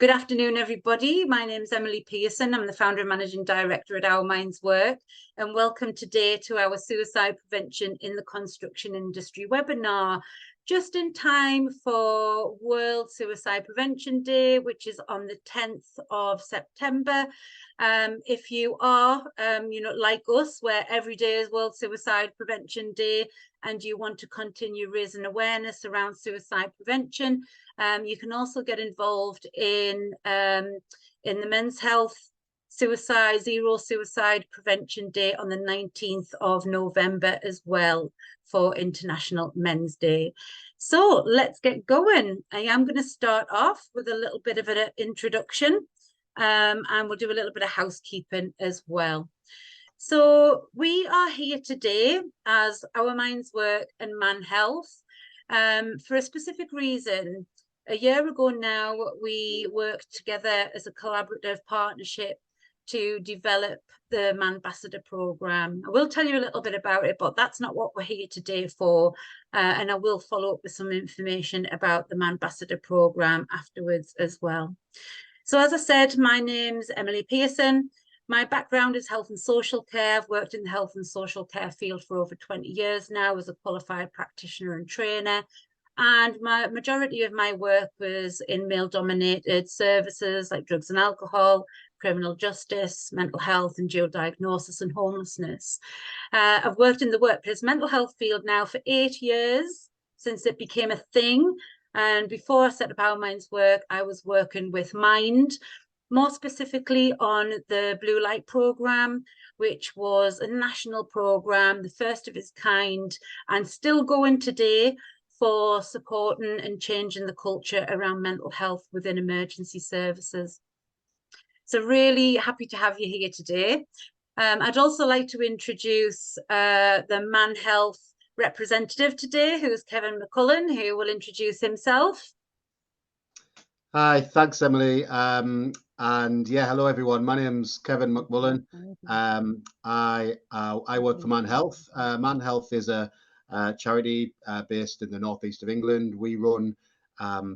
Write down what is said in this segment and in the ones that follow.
Good afternoon, everybody. My name is Emily Pearson. I'm the founder and managing director at Our Minds Work, and welcome today to our Suicide Prevention in the Construction Industry webinar, just in time for World Suicide Prevention Day, which is on the 10th of September. If you are, like us, where every day is World Suicide Prevention Day, and you want to continue raising awareness around suicide prevention, you can also get involved in the Men's Health Zero Suicide Prevention Day on the 19th of November as well for International Men's Day. So let's get going. I am going to start off with a little bit of an introduction, and we'll do a little bit of housekeeping as well. So we are here today as Our Minds Work and ManHealth for a specific reason. A year ago now, we worked together as a collaborative partnership to develop the ManBassador program. I will tell you a little bit about it, but that's not what we're here today for. And I will follow up with some information about the ManBassador program afterwards as well. So as I said, my name's Emily Pearson. My background is health and social care. I've worked in the health and social care field for over 20 years now as a qualified practitioner and trainer. And my majority of my work was in male-dominated services like drugs and alcohol, criminal justice, mental health, and dual diagnosis and homelessness. I've worked in the workplace mental health field now for 8 years since it became a thing. And before I set up Our Minds Work, I was working with Mind, more specifically on the Blue Light program, which was a national program, the first of its kind, and still going today for supporting and changing the culture around mental health within emergency services. So really happy to have you here today. I'd also like to introduce the ManHealth representative today, who is Kevin McCullen, who will introduce himself. Hi, thanks, Emily. And yeah, hello everyone. My name's Kevin McMullen. I work for ManHealth. ManHealth is a charity based in the northeast of England. We run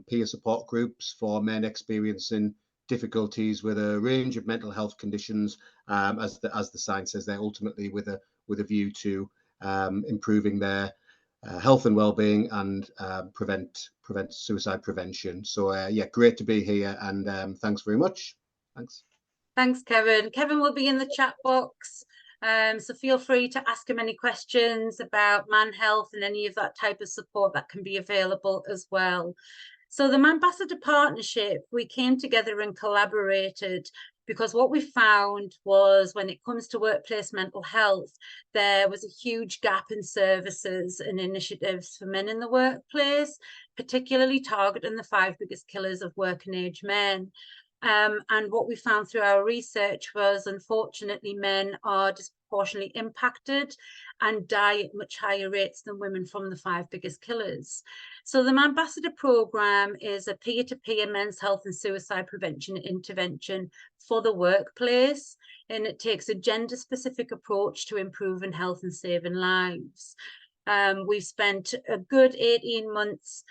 peer support groups for men experiencing difficulties with a range of mental health conditions, as the sign says there, ultimately with a view to improving their health and well-being and prevent suicide prevention. So yeah, great to be here, and thanks very much. Thanks, Kevin. Kevin will be in the chat box, so feel free to ask him any questions about ManHealth and any of that type of support that can be available as well. So the ManBassador partnership, we came together and collaborated because what we found was when it comes to workplace mental health, there was a huge gap in services and initiatives for men in the workplace, particularly targeting the 5 biggest killers of working age men. And what we found through our research was, unfortunately, men are disproportionately impacted and die at much higher rates than women from the 5 biggest killers. So the ManBassador program is a peer-to-peer men's health and suicide prevention intervention for the workplace, and it takes a gender-specific approach to improving health and saving lives. We've spent a good 18 months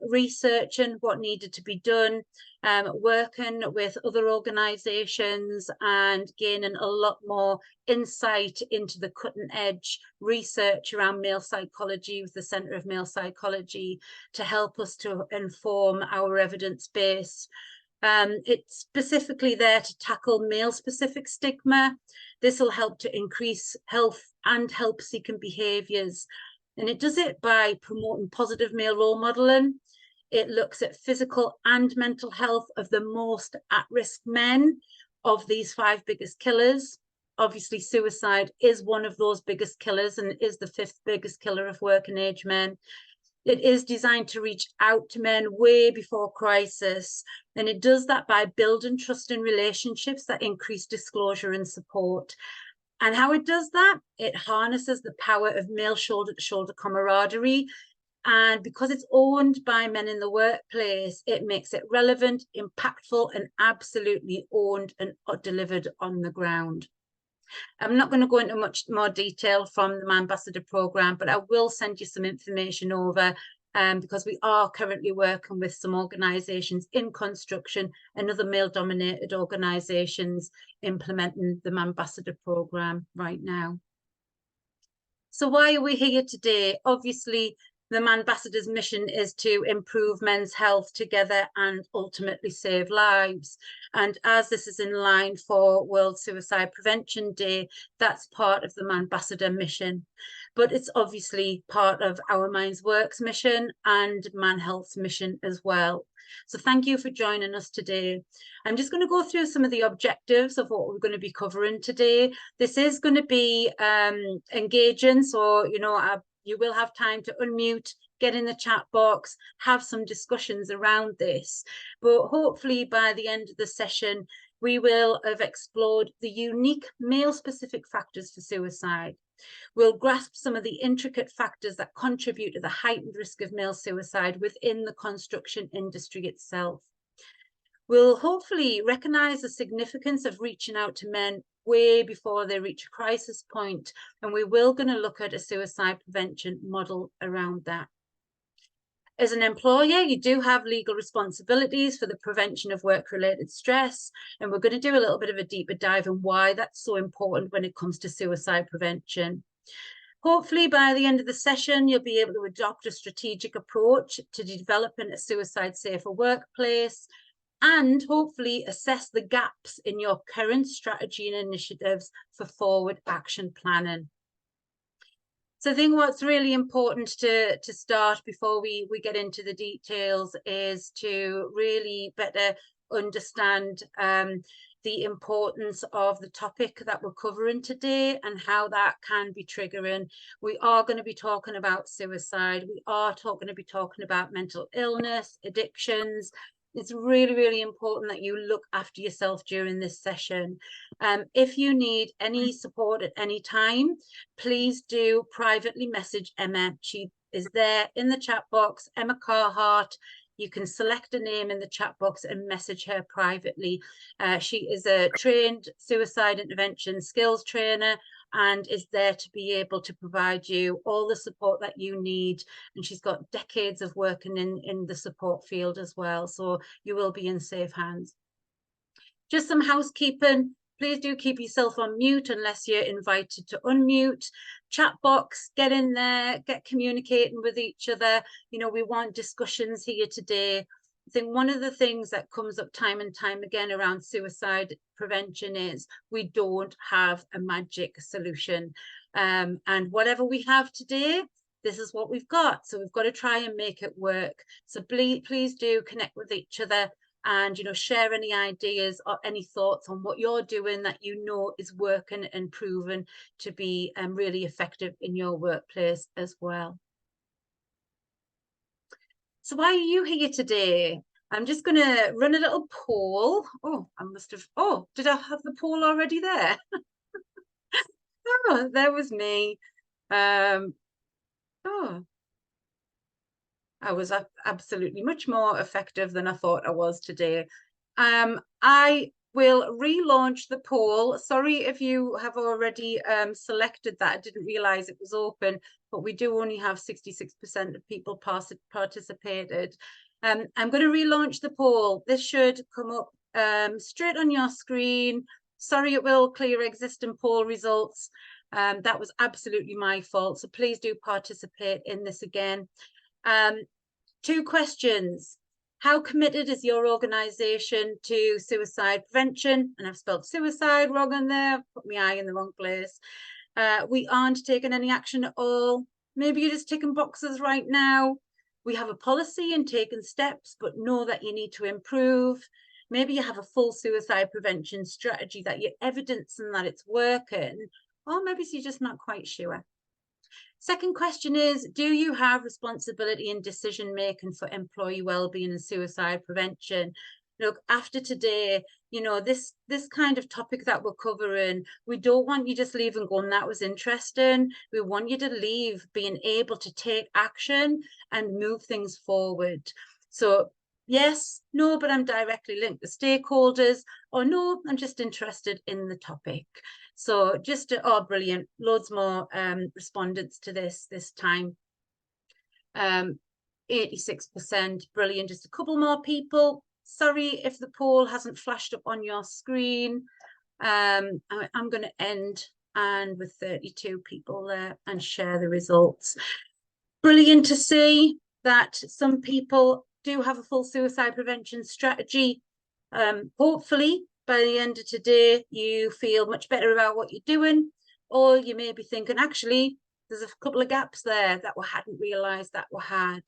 researching what needed to be done, working with other organisations and gaining a lot more insight into the cutting edge research around male psychology with the Centre of Male Psychology to help us to inform our evidence base. It's specifically there to tackle male-specific stigma. This will help to increase health and help-seeking behaviours. And it does it by promoting positive male role modelling. It looks at physical and mental health of the most at-risk men of these 5 biggest killers. Obviously, suicide is one of those biggest killers and is the 5th biggest killer of working age men. It is designed to reach out to men way before crisis, and it does that by building trust in relationships that increase disclosure and support. And how it does that, it harnesses the power of male shoulder-to-shoulder camaraderie. And because it's owned by men in the workplace, it makes it relevant, impactful, and absolutely owned and delivered on the ground. I'm not going to go into much more detail from the ManBassador program, but I will send you some information over because we are currently working with some organisations in construction and other male-dominated organisations implementing the ManBassador programme right now. So why are we here today? Obviously, the ManBassador's mission is to improve men's health together and ultimately save lives. And as this is in line for World Suicide Prevention Day, that's part of the ManBassador mission. But it's obviously part of Our Minds Works mission and ManHealth's mission as well. So thank you for joining us today. I'm just going to go through some of the objectives of what we're going to be covering today. This is going to be engaging, so you will have time to unmute, get in the chat box, have some discussions around this. But hopefully by the end of the session, we will have explored the unique male-specific factors for suicide. We'll grasp some of the intricate factors that contribute to the heightened risk of male suicide within the construction industry itself. We'll hopefully recognise the significance of reaching out to men way before they reach a crisis point, and we will going to look at a suicide prevention model around that. As an employer, you do have legal responsibilities for the prevention of work-related stress, and we're going to do a little bit of a deeper dive on why that's so important when it comes to suicide prevention. Hopefully, by the end of the session, you'll be able to adopt a strategic approach to developing a suicide-safer workplace, and hopefully assess the gaps in your current strategy and initiatives for forward action planning. So I think what's really important to start before we get into the details is to really better understand the importance of the topic that we're covering today and how that can be triggering. We are going to be talking about suicide. We are going to be talking about mental illness, addictions. It's really, really important that you look after yourself during this session. If you need any support at any time, please do privately message Emma. She is there in the chat box, Emma Carhart. You can select a name in the chat box and message her privately. She is a trained suicide intervention skills trainer and is there to be able to provide you all the support that you need. And she's got decades of working in the support field as well. So you will be in safe hands. Just some housekeeping. Please do keep yourself on mute unless you're invited to unmute. Chat box, get in there, get communicating with each other. We want discussions here today. I think one of the things that comes up time and time again around suicide prevention is we don't have a magic solution. And whatever we have today, this is what we've got. So we've got to try and make it work. So please do connect with each other and, share any ideas or any thoughts on what you're doing that is working and proven to be really effective in your workplace as well. So why are you here today? I'm just going to run a little poll. Did I have the poll already there? Oh, there was me. I was absolutely much more effective than I thought I was today. I will relaunch the poll. Sorry if you have already selected that. I didn't realize it was open, but we do only have 66% of people participated. I'm going to relaunch the poll. This should come up straight on your screen. Sorry, it will clear existing poll results. That was absolutely my fault. So please do participate in this again. 2 questions. How committed is your organisation to suicide prevention? And I've spelled suicide wrong in there, put my eye in the wrong place. We aren't taking any action at all. Maybe you're just ticking boxes right now. We have a policy and taking steps, but know that you need to improve. Maybe you have a full suicide prevention strategy that you're evidencing that it's working, or maybe you're just not quite sure. Second question is, do you have responsibility in decision making for employee well-being and suicide prevention? Look, after today, this kind of topic that we're covering, we don't want you just leaving going, that was interesting. We want you to leave being able to take action and move things forward. So yes, no, but I'm directly linked to stakeholders, or no, I'm just interested in the topic. So brilliant, loads more respondents to this time. 86%. Brilliant. Just a couple more people. Sorry if the poll hasn't flashed up on your screen. I'm going to end and with 32 people there and share the results. Brilliant to see that some people do have a full suicide prevention strategy. Hopefully by the end of today you feel much better about what you're doing, or you may be thinking actually there's a couple of gaps there that we hadn't realized that we had.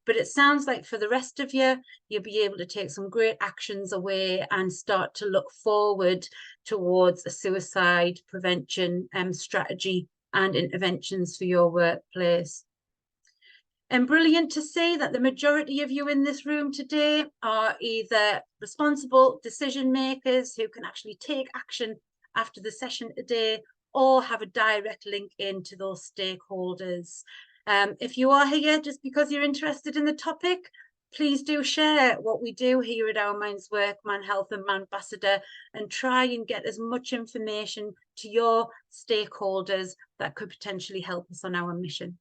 But it sounds like for the rest of you, you'll be able to take some great actions away and start to look forward towards a suicide prevention strategy and interventions for your workplace. And brilliant to see that the majority of you in this room today are either responsible decision makers who can actually take action after the session today, or have a direct link into those stakeholders. If you are here just because you're interested in the topic, please do share what we do here at Our Minds Work, ManHealth and ManBassador, and try and get as much information to your stakeholders that could potentially help us on our mission.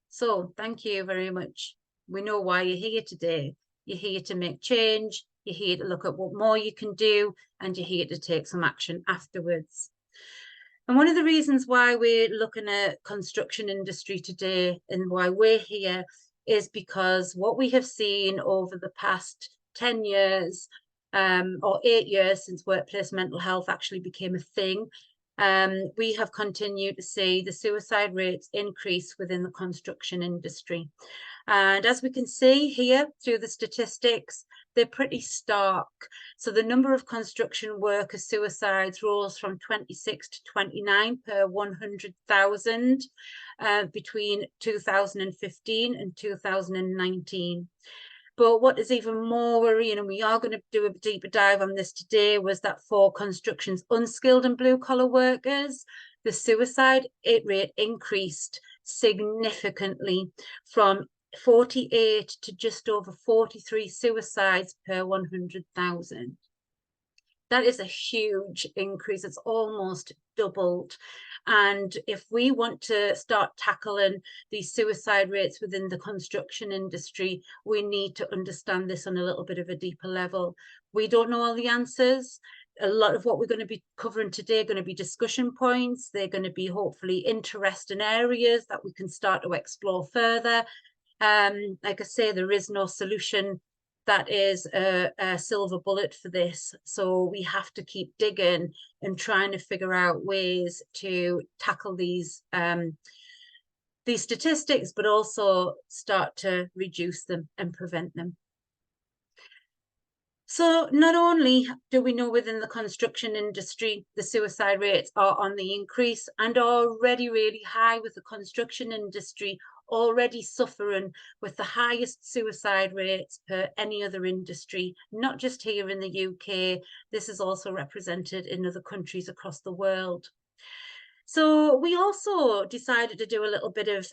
So thank you very much. We know why you're here today. You're here to make change. You're here to look at what more you can do, and you're here to take some action afterwards. And one of the reasons why we're looking at construction industry today and why we're here is because what we have seen over the past 10 years or 8 years since workplace mental health actually became a thing, we have continued to see the suicide rates increase within the construction industry. And as we can see here through the statistics, they're pretty stark. So the number of construction worker suicides rose from 26 to 29 per 100,000 between 2015 and 2019. But what is even more worrying, and we are going to do a deeper dive on this today, was that for construction's unskilled and blue-collar workers, the suicide rate increased significantly from 48 to just over 43 suicides per 100,000. That is a huge increase. It's almost doubled. And if we want to start tackling these suicide rates within the construction industry, we need to understand this on a little bit of a deeper level. We don't know all the answers. A lot of what we're going to be covering today are going to be discussion points. They're going to be hopefully interesting areas that we can start to explore further. Like I say, there is no solution that is a silver bullet for this. So we have to keep digging and trying to figure out ways to tackle these statistics, but also start to reduce them and prevent them. So not only do we know within the construction industry, the suicide rates are on the increase and are already really high, with the construction industry already suffering with the highest suicide rates per any other industry, not just here in the UK. This is also represented in other countries across the world. So we also decided to do a little bit of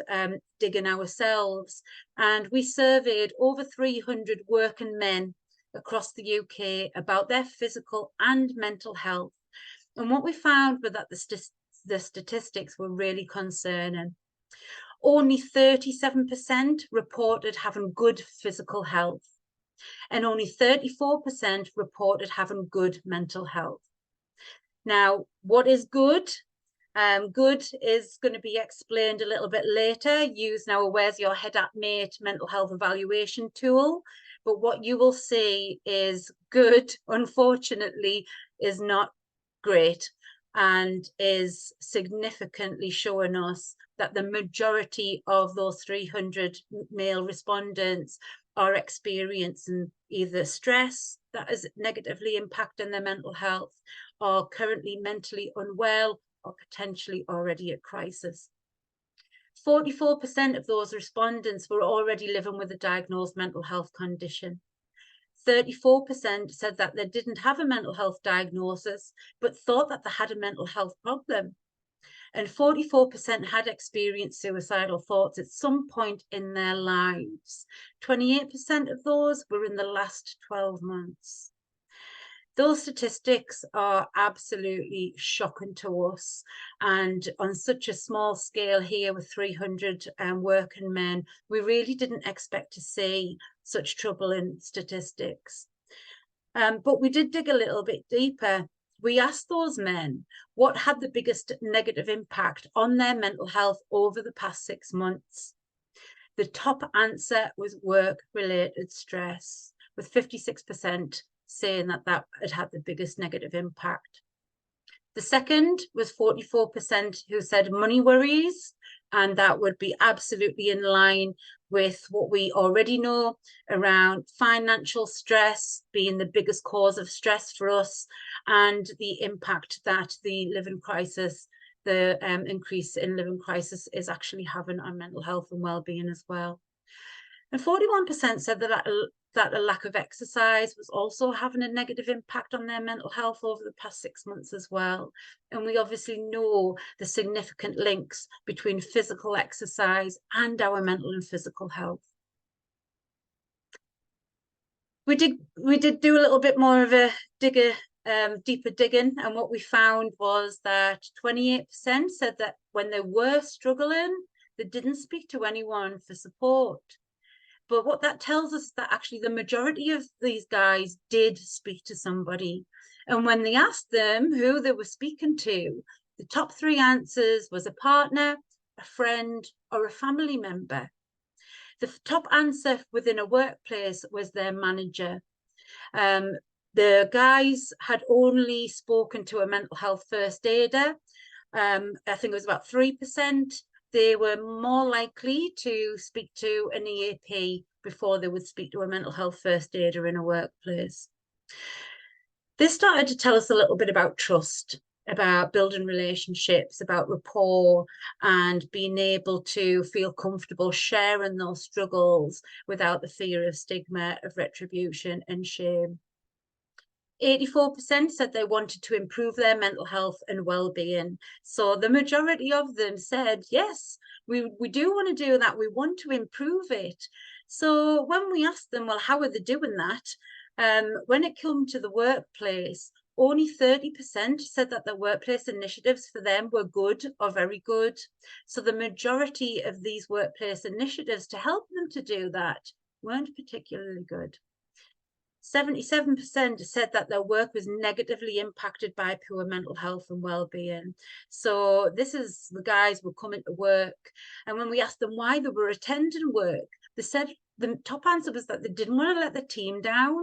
digging ourselves, and we surveyed over 300 working men across the UK about their physical and mental health. And what we found was that the statistics were really concerning. Only 37% reported having good physical health, and only 34% reported having good mental health. Now, what is good? Good is going to be explained a little bit later. Use our Where's Your Head At Mate mental health evaluation tool. But what you will see is good, unfortunately, is not great, and is significantly showing us that the majority of those 300 male respondents are experiencing either stress that is negatively impacting their mental health, or currently mentally unwell, or potentially already at crisis. 44% of those respondents were already living with a diagnosed mental health condition. 34% said that they didn't have a mental health diagnosis, but thought that they had a mental health problem. And 44% had experienced suicidal thoughts at some point in their lives. 28% of those were in the last 12 months. Those statistics are absolutely shocking to us. And on such a small scale here with 300 working men, we really didn't expect to see such troubling statistics. But we did dig a little bit deeper. We asked those men what had the biggest negative impact on their mental health over the past 6 months. The top answer was work-related stress, with 56% saying that that had the biggest negative impact. The second was 44% who said money worries, and that would be absolutely in line with what we already know around financial stress being the biggest cause of stress for us, and the impact that the living crisis, the increase in living crisis is actually having on mental health and well-being as well. And 41% said that a lack of exercise was also having a negative impact on their mental health over the past 6 months as well. And we obviously know the significant links between physical exercise and our mental and physical health. We did do a little bit more of a deeper digging, and what we found was that 28% said that when they were struggling, they didn't speak to anyone for support. But what that tells us is that actually the majority of these guys did speak to somebody. And when they asked them who they were speaking to, the top 3 answers was a partner, a friend, or a family member. The top answer within a workplace was their manager. The guys had only spoken to a mental health first aider. I think it was about 3%. They were more likely to speak to an EAP before they would speak to a mental health first aider in a workplace. This started to tell us a little bit about trust, about building relationships, about rapport, and being able to feel comfortable sharing those struggles without the fear of stigma, of retribution and shame. 84% said they wanted to improve their mental health and well-being. So the majority of them said, yes, we do want to do that. We want to improve it. So when we asked them, well, how are they doing that? When it came to the workplace, only 30% said that the workplace initiatives for them were good or very good. So the majority of these workplace initiatives to help them to do that weren't particularly good. 77% said that their work was negatively impacted by poor mental health and well-being. So this is the guys were coming to work, and when we asked them why they were attending work, they said the top answer was that they didn't want to let the team down.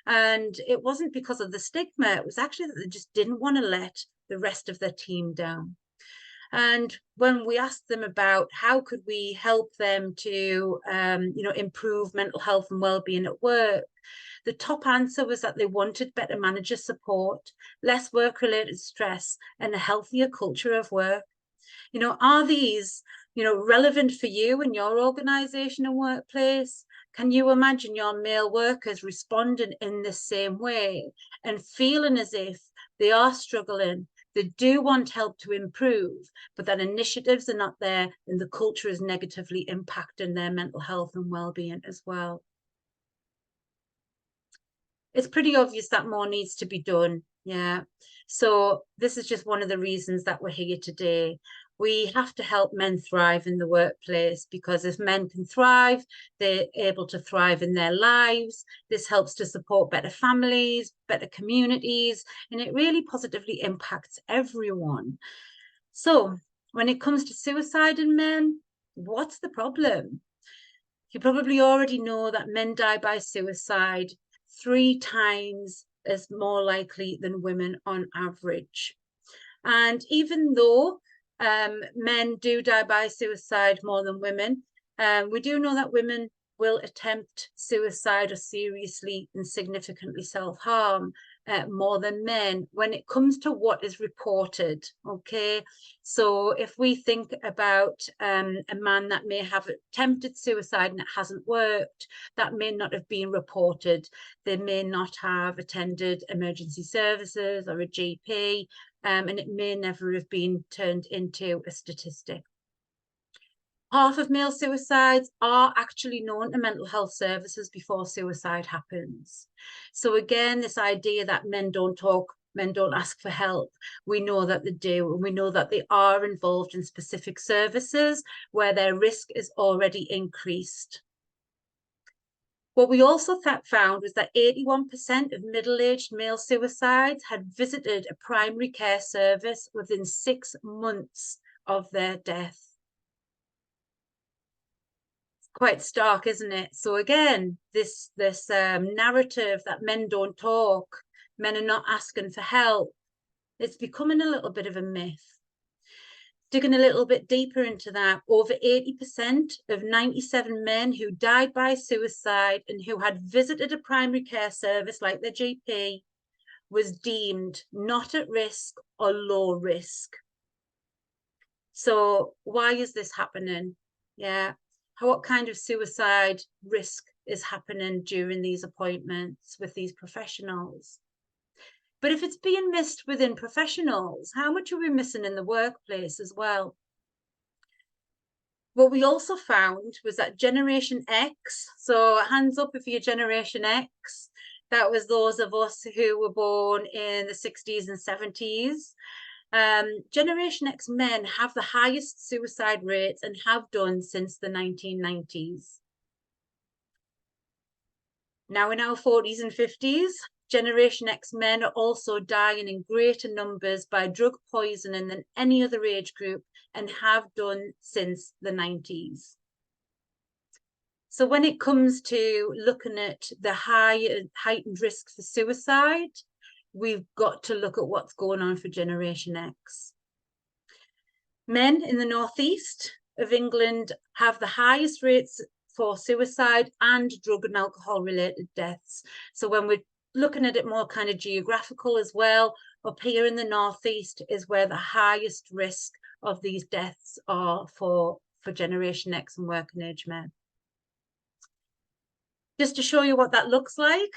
And it wasn't because of the stigma, it was actually that they just didn't want to let the rest of their team down. And when we asked them about how could we help them to improve mental health and well-being at work, the top answer was that they wanted better manager support, less work-related stress, and a healthier culture of work. Are these, relevant for you in your organization and workplace? Can you imagine your male workers responding in the same way and feeling as if they are struggling? They do want help to improve, but that initiatives are not there and the culture is negatively impacting their mental health and well-being as well. It's pretty obvious that more needs to be done. Yeah. So this is just one of the reasons that we're here today. We have to help men thrive in the workplace, because if men can thrive, they're able to thrive in their lives. This helps to support better families, better communities, and it really positively impacts everyone. So when it comes to suicide in men, what's the problem? You probably already know that men die by suicide 3 times as more likely than women on average. And even though men do die by suicide more than women, we do know that women will attempt suicide or seriously and significantly self-harm more than men when it comes to what is reported. Okay, so if we think about a man that may have attempted suicide and it hasn't worked, that may not have been reported. They may not have attended emergency services or a GP, and it may never have been turned into a statistic. Half of male suicides are actually known to mental health services before suicide happens. So again, this idea that men don't talk, men don't ask for help, we know that they do, and we know that they are involved in specific services where their risk is already increased. What we also found was that 81% of middle-aged male suicides had visited a primary care service within 6 months of their death. Quite stark, isn't it? So again, this narrative that men don't talk, men are not asking for help, it's becoming a little bit of a myth. Digging a little bit deeper into that, over 80% of 97 men who died by suicide and who had visited a primary care service like their GP was deemed not at risk or low risk. So why is this happening? Yeah. What kind of suicide risk is happening during these appointments with these professionals? But if it's being missed within professionals, how much are we missing in the workplace as well? What we also found was that Generation X, so hands up if you're Generation X, that was those of us who were born in the 60s and 70s. Generation X men have the highest suicide rates and have done since the 1990s. Now in our 40s and 50s, Generation X men are also dying in greater numbers by drug poisoning than any other age group and have done since the 90s. So when it comes to looking at the heightened risk for suicide, we've got to look at what's going on for Generation X. Men in the northeast of England have the highest rates for suicide and drug and alcohol related deaths. So when we're looking at it more kind of geographical as well, up here in the northeast is where the highest risk of these deaths are for Generation X and working age men. Just to show you what that looks like,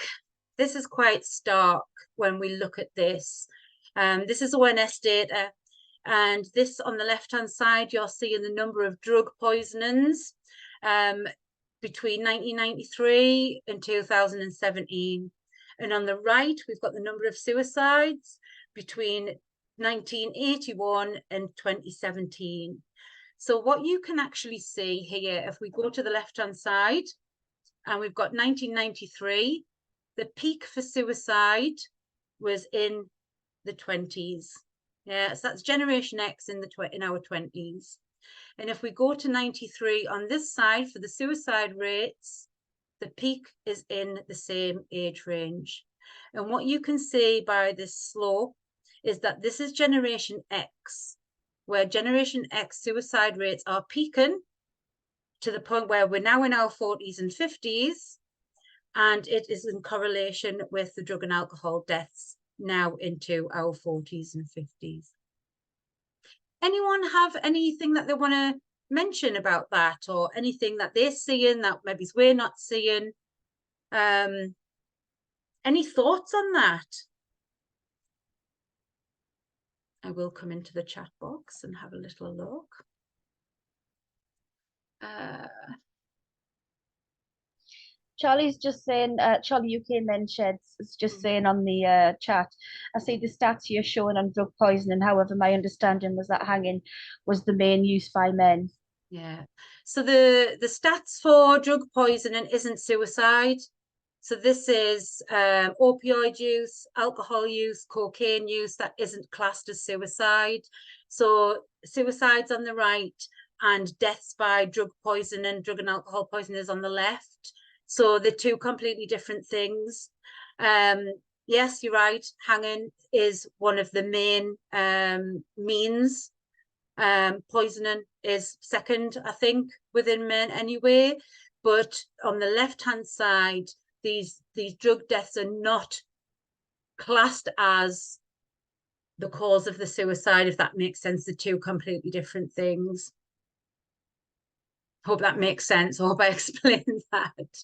this is quite stark when we look at this. This is ONS data, and this on the left-hand side, you're seeing the number of drug poisonings between 1993 and 2017. And on the right, we've got the number of suicides between 1981 and 2017. So what you can actually see here, if we go to the left-hand side, and we've got 1993, the peak for suicide was in the 20s. Yeah, so that's Generation X in our 20s. And if we go to 93 on this side for the suicide rates, the peak is in the same age range. And what you can see by this slope is that this is Generation X, where Generation X suicide rates are peaking to the point where we're now in our 40s and 50s, and it is in correlation with the drug and alcohol deaths now into our 40s and 50s. Anyone have anything that they want to mention about that, or anything that they're seeing that maybe we're not seeing? Any thoughts on that? I will come into the chat box and have a little look. Charlie's just saying, Charlie UK mentioned, is just saying on the chat, I see the stats you're showing on drug poisoning. However, my understanding was that hanging was the main use by men. Yeah. So the stats for drug poisoning isn't suicide. So this is opioid use, alcohol use, cocaine use that isn't classed as suicide. So suicides on the right and deaths by drug poisoning, drug and alcohol poisoning is on the left. So they're two completely different things. Yes, you're right. Hanging is one of the main means. Poisoning is second, I think, within men anyway. But on the left-hand side, these drug deaths are not classed as the cause of the suicide, if that makes sense. They're two completely different things. Hope that makes sense. I hope I explained that.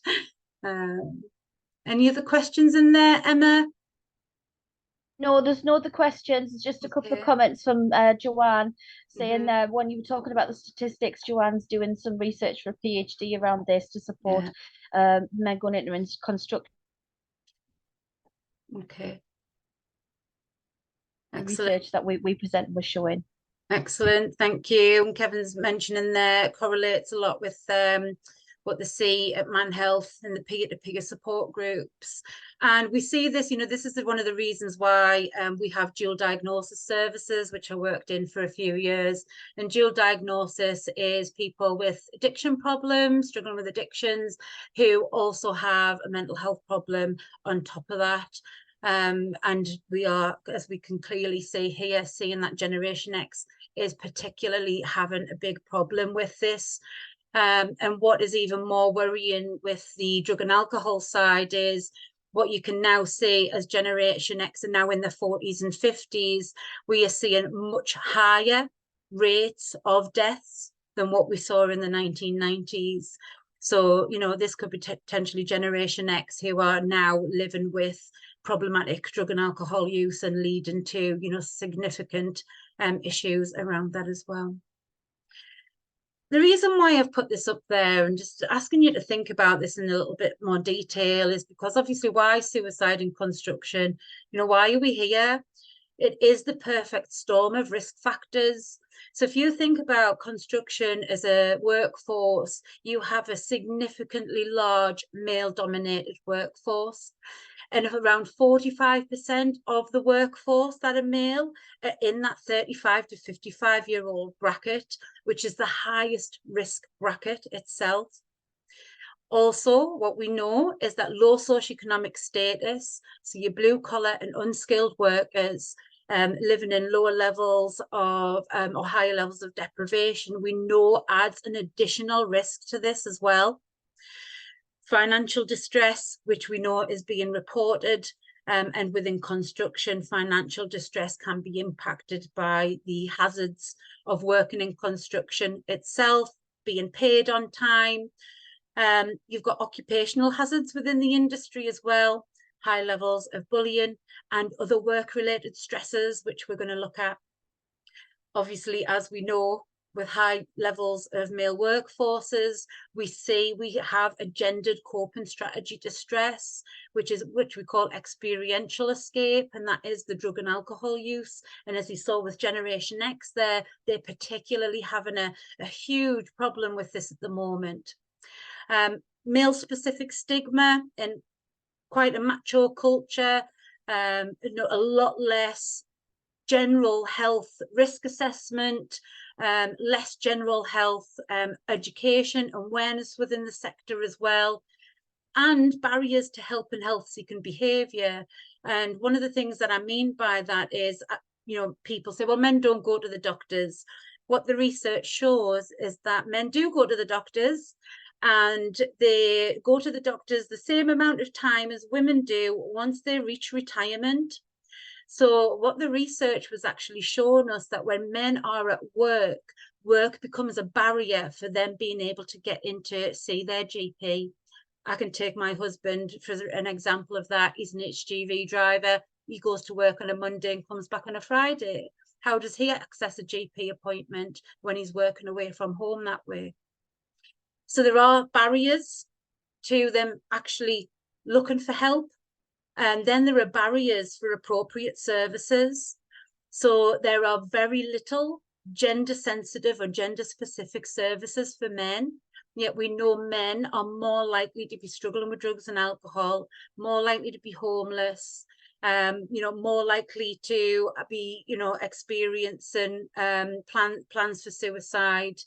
Any other questions in there, Emma? No, there's no other questions. There's just a couple of Okay. comments from Joanne saying Mhm. when you were talking about the statistics, Joanne's doing some research for a PhD around this to support men going into construction. Okay. The Excellent. research that we presented was showing. Excellent, thank you. And Kevin's mentioning there correlates a lot with what they see at ManHealth and the peer-to-peer support groups. And we see this, this is one of the reasons why we have dual diagnosis services, which I worked in for a few years. And dual diagnosis is people with addiction problems, struggling with addictions, who also have a mental health problem on top of that. And we are, as we can clearly see here, seeing that Generation X is particularly having a big problem with this. And what is even more worrying with the drug and alcohol side is what you can now see as Generation X are now in their 40s and 50s, we are seeing much higher rates of deaths than what we saw in the 1990s. So, this could be potentially Generation X who are now living with problematic drug and alcohol use and leading to, significant issues around that as well. The reason why I've put this up there and just asking you to think about this in a little bit more detail is because obviously why suicide in construction? Why are we here? It is the perfect storm of risk factors. So if you think about construction as a workforce, you have a significantly large male-dominated workforce. And around 45% of the workforce that are male are in that 35 to 55-year-old bracket, which is the highest risk bracket itself. Also, what we know is that low socioeconomic status, so your blue collar and unskilled workers living in lower levels of or higher levels of deprivation, we know adds an additional risk to this as well. Financial distress, which we know is being reported, and within construction, financial distress can be impacted by the hazards of working in construction itself, being paid on time. You've got occupational hazards within the industry as well, high levels of bullying and other work-related stresses, which we're going to look at. Obviously, as we know, with high levels of male workforces, we have a gendered coping strategy to stress, which we call experiential escape, and that is the drug and alcohol use. And as you saw with Generation X there, they're particularly having a huge problem with this at the moment. Male-specific stigma and quite a macho culture, a lot less general health risk assessment, less general health education, awareness within the sector as well, and barriers to help and health-seeking behaviour. And one of the things that I mean by that is, people say, well, men don't go to the doctors. What the research shows is that men do go to the doctors, and they go to the doctors the same amount of time as women do once they reach retirement. So what the research was actually showing us that when men are at work, work becomes a barrier for them being able to get in to see their GP. I can take my husband for an example of that. He's an HGV driver. He goes to work on a Monday and comes back on a Friday. How does he access a GP appointment when he's working away from home that way? So there are barriers to them actually looking for help. And then there are barriers for appropriate services. So there are very little gender sensitive or gender specific services for men. Yet we know men are more likely to be struggling with drugs and alcohol, more likely to be homeless, more likely to be, experiencing plans for suicide.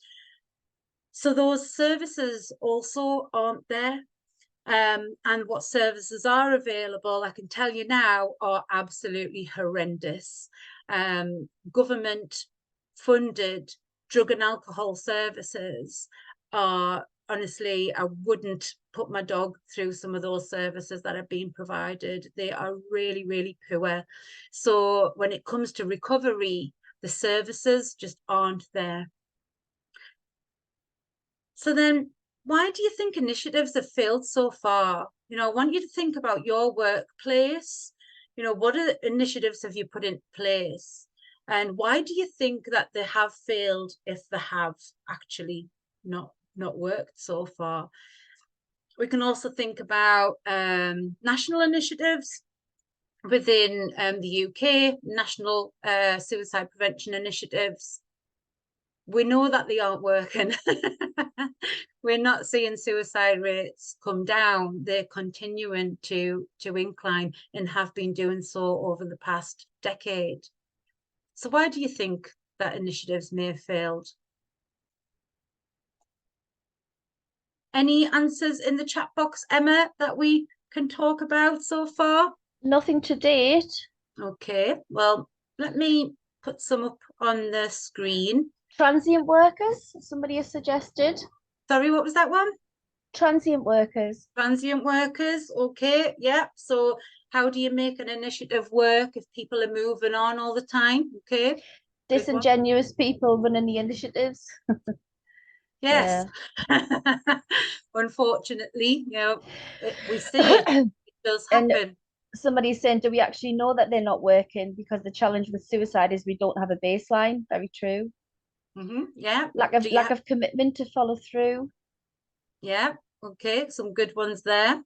So those services also aren't there. And what services are available, I can tell you now, are absolutely horrendous. Government funded drug and alcohol services are, honestly, I wouldn't put my dog through some of those services that are being provided. They are really, really poor. So when it comes to recovery, the services just aren't there. So then, why do you think initiatives have failed so far? I want you to think about your workplace. You know, what initiatives have you put in place? And why do you think that they have failed if they have actually not worked so far? We can also think about national initiatives within the UK, national suicide prevention initiatives. We know that they aren't working. We're not seeing suicide rates come down. They're continuing to incline and have been doing so over the past decade. So why do you think that initiatives may have failed? Any answers in the chat box, Emma, that we can talk about so far? Nothing to date. Okay, well, let me put some up on the screen. Transient workers, somebody has suggested. Sorry, what was that one? Transient workers. Transient workers, okay, yeah. So how do you make an initiative work if people are moving on all the time? Okay. Disingenuous people running the initiatives. Yes. Yeah. Unfortunately, you know, we see it. It does happen. And somebody's saying, do we actually know that they're not working? Because the challenge with suicide is we don't have a baseline. Very true. Yeah. Lack of commitment to follow through. Yeah. Okay. Some good ones there.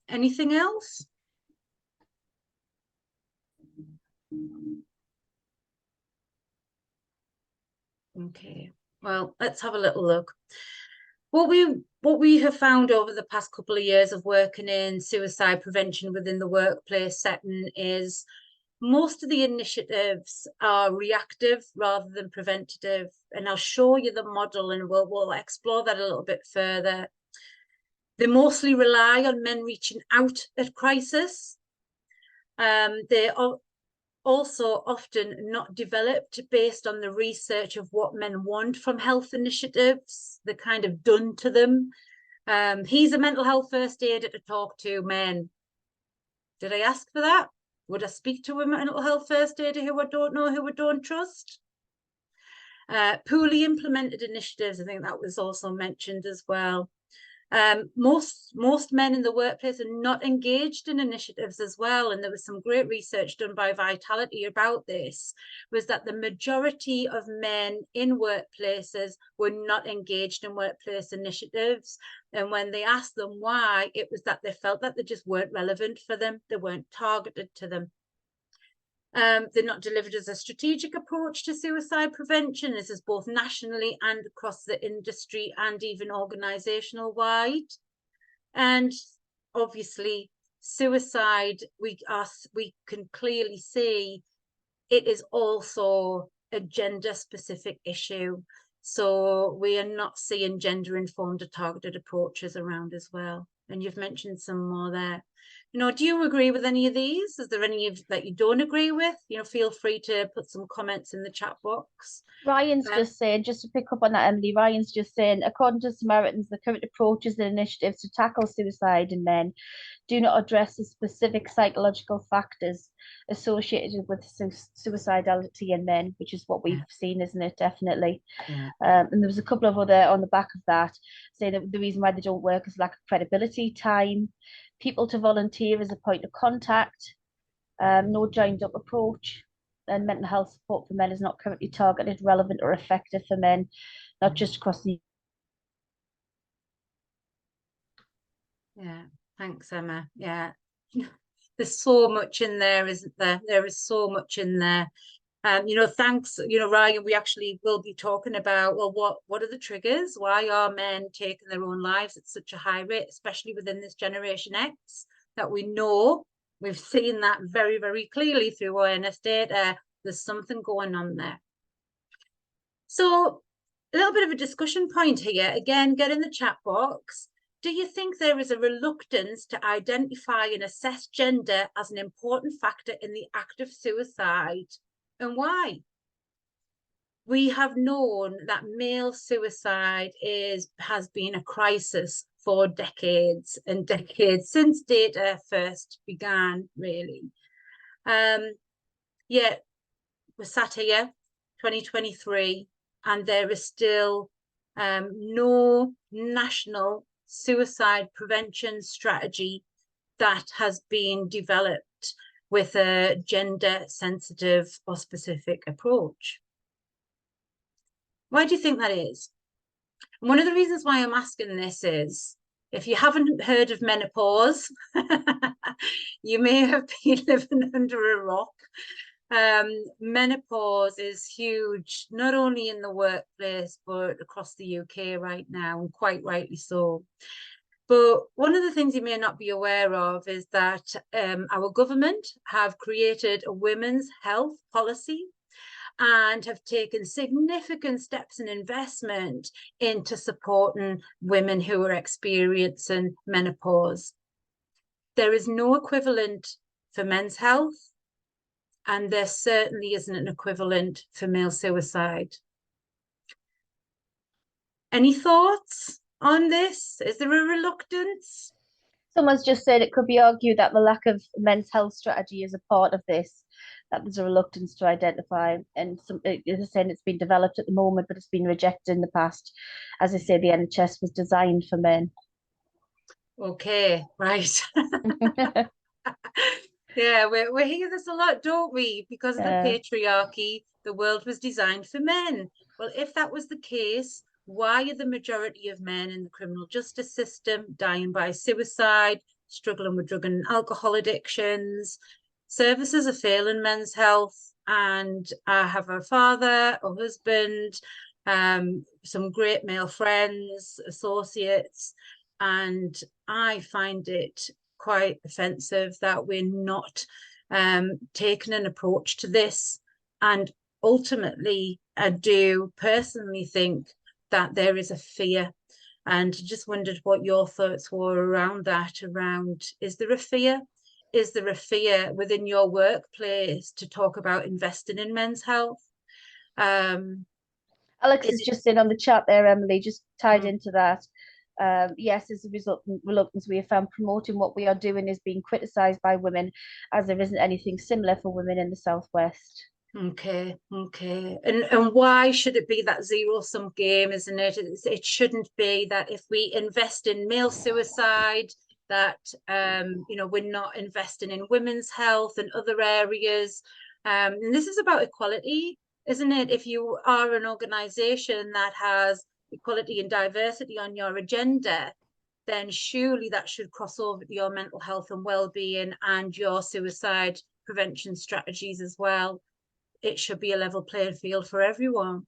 Anything else? Okay. Well, let's have a little look. What we have found over the past couple of years of working in suicide prevention within the workplace setting is most of the initiatives are reactive rather than preventative. And I'll show you the model and we'll explore that a little bit further. They mostly rely on men reaching out at crisis. They are also often not developed based on the research of what men want from health initiatives. They're kind of done to them. He's a mental health first aider to talk to men. Did I ask for that? Would I speak to a mental health first aider who I don't know, who I don't trust? Poorly implemented initiatives, I think that was also mentioned as well. Most men in the workplace are not engaged in initiatives as well, and there was some great research done by Vitality about this, was that the majority of men in workplaces were not engaged in workplace initiatives, and when they asked them why, it was that they felt that they just weren't relevant for them, they weren't targeted to them. They're not delivered as a strategic approach to suicide prevention. This is both nationally and across the industry and even organisational wide. And obviously, suicide, we can clearly see it is also a gender-specific issue. So we are not seeing gender-informed or targeted approaches around as well. And you've mentioned some more there. You know, do you agree with any of these? Is there any that you don't agree with? You know, feel free to put some comments in the chat box. Ryan's just saying, just to pick up on that, Emily, Ryan's just saying, according to Samaritans, the current approaches and initiatives to tackle suicide in men do not address the specific psychological factors associated with suicidality in men, which is what we've seen, isn't it? Definitely. Yeah. And there was a couple of other on the back of that, saying that the reason why they don't work is lack of credibility, time, people to volunteer as a point of contact, no joined up approach, and mental health support for men is not currently targeted, relevant, or effective for men, not just across the. Yeah, thanks, Emma. Yeah, there's so much in there, isn't there? There is so much in there. You know, thanks, you know, Ryan, we actually will be talking about, well, what are the triggers? Why are men taking their own lives at such a high rate, especially within this Generation X, that we know, we've seen that very, very clearly through ONS data. There's something going on there. So a little bit of a discussion point here. Again, get in the chat box. Do you think there is a reluctance to identify and assess gender as an important factor in the act of suicide? And why? We have known that male suicide has been a crisis for decades and decades, since data first began, really. Yet we're sat here, 2023, and there is still no national suicide prevention strategy that has been developed. with a gender sensitive or specific approach. Why do you think that is? And one of the reasons why I'm asking this is, if you haven't heard of menopause, you may have been living under a rock. Menopause is huge, not only in the workplace, but across the UK right now, and quite rightly so. But one of the things you may not be aware of is that our government have created a women's health policy and have taken significant steps and investment into supporting women who are experiencing menopause. There is no equivalent for men's health, and there certainly isn't an equivalent for male suicide. Any thoughts on this? Is there a reluctance? Someone's just said it could be argued that the lack of men's health strategy is a part of this, that there's a reluctance to identify, and some, as I said, it's been developed at the moment, but it's been rejected in the past. As I say, the NHS was designed for men. Okay, right. Yeah, we hear this a lot, don't we? Because of the patriarchy, the world was designed for men. Well, if that was the case, why are the majority of men in the criminal justice system dying by suicide, struggling with drug and alcohol addictions? Services are failing men's health, and I have a father, a husband, some great male friends, associates, and I find it quite offensive that we're not taking an approach to this. And ultimately, I do personally think that there is a fear, and just wondered what your thoughts were around that. Around, is there a fear? Is there a fear within your workplace to talk about investing in men's health? Alex is just in on the chat there, Emily, just tied into that. Yes, as a result, reluctance we have found promoting what we are doing is being criticised by women, as there isn't anything similar for women in the Southwest. Okay. And why should it be that zero-sum game, isn't it? It shouldn't be that if we invest in male suicide, that we're not investing in women's health and other areas. And this is about equality, isn't it? If you are an organisation that has equality and diversity on your agenda, then surely that should cross over to your mental health and well-being and your suicide prevention strategies as well. It should be a level playing field for everyone.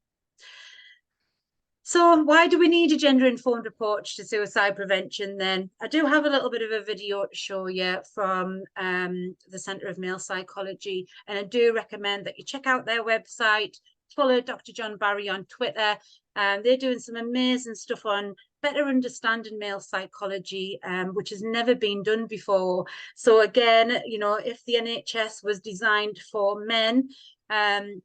So why do we need a gender-informed approach to suicide prevention then? I do have a little bit of a video to show you from the Centre of Male Psychology, and I do recommend that you check out their website, follow Dr. John Barry on Twitter. They're doing some amazing stuff on better understanding male psychology, which has never been done before. So again, if the NHS was designed for men,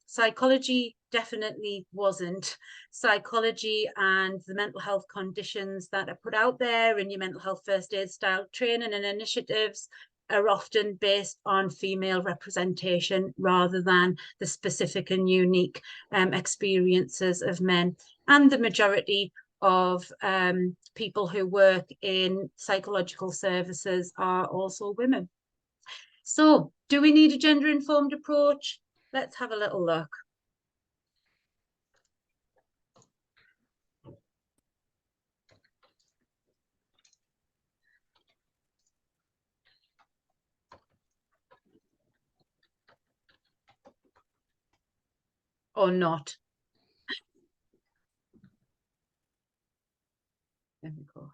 psychology definitely wasn't. Psychology and the mental health conditions that are put out there in your mental health first aid style training and initiatives are often based on female representation rather than the specific and unique experiences of men. And the majority of people who work in psychological services are also women. So, do we need a gender-informed approach? Let's have a little look. Or not. There we go.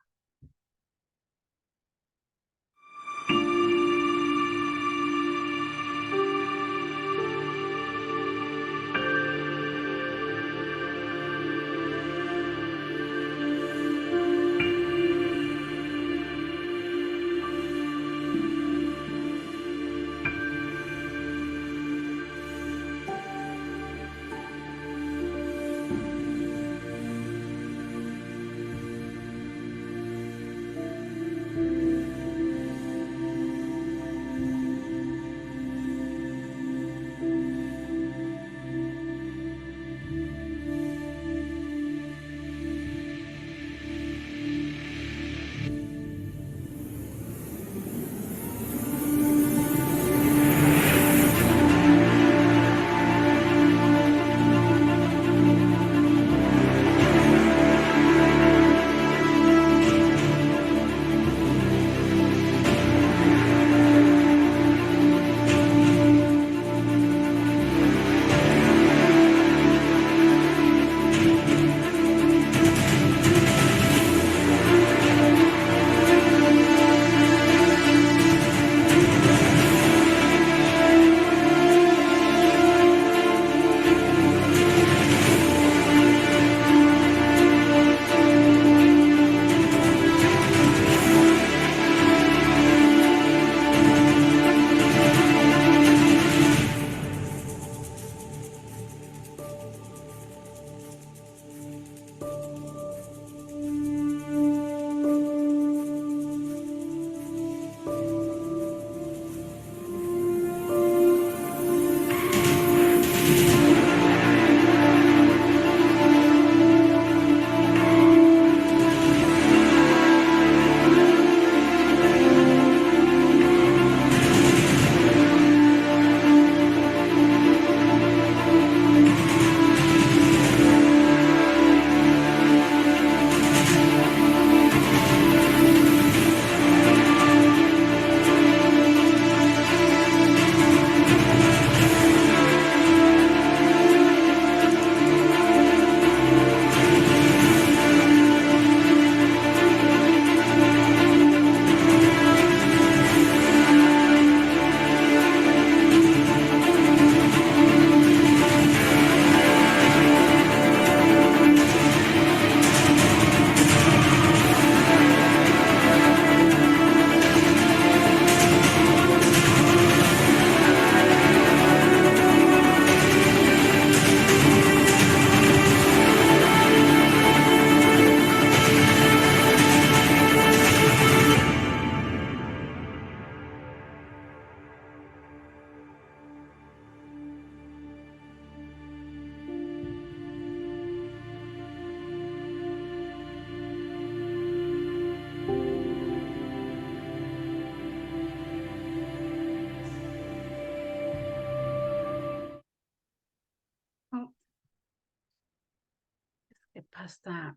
past that.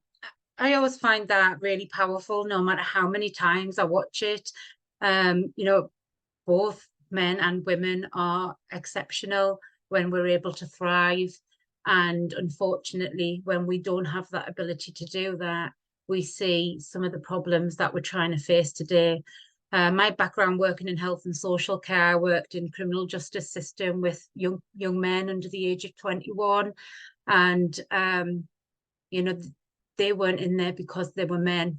I always find that really powerful, no matter how many times I watch it. You know, both men and women are exceptional when we're able to thrive. And unfortunately, when we don't have that ability to do that, we see some of the problems that we're trying to face today. My background working in health and social care, I worked in criminal justice system with young men under the age of 21. And, you know, they weren't in there because they were men.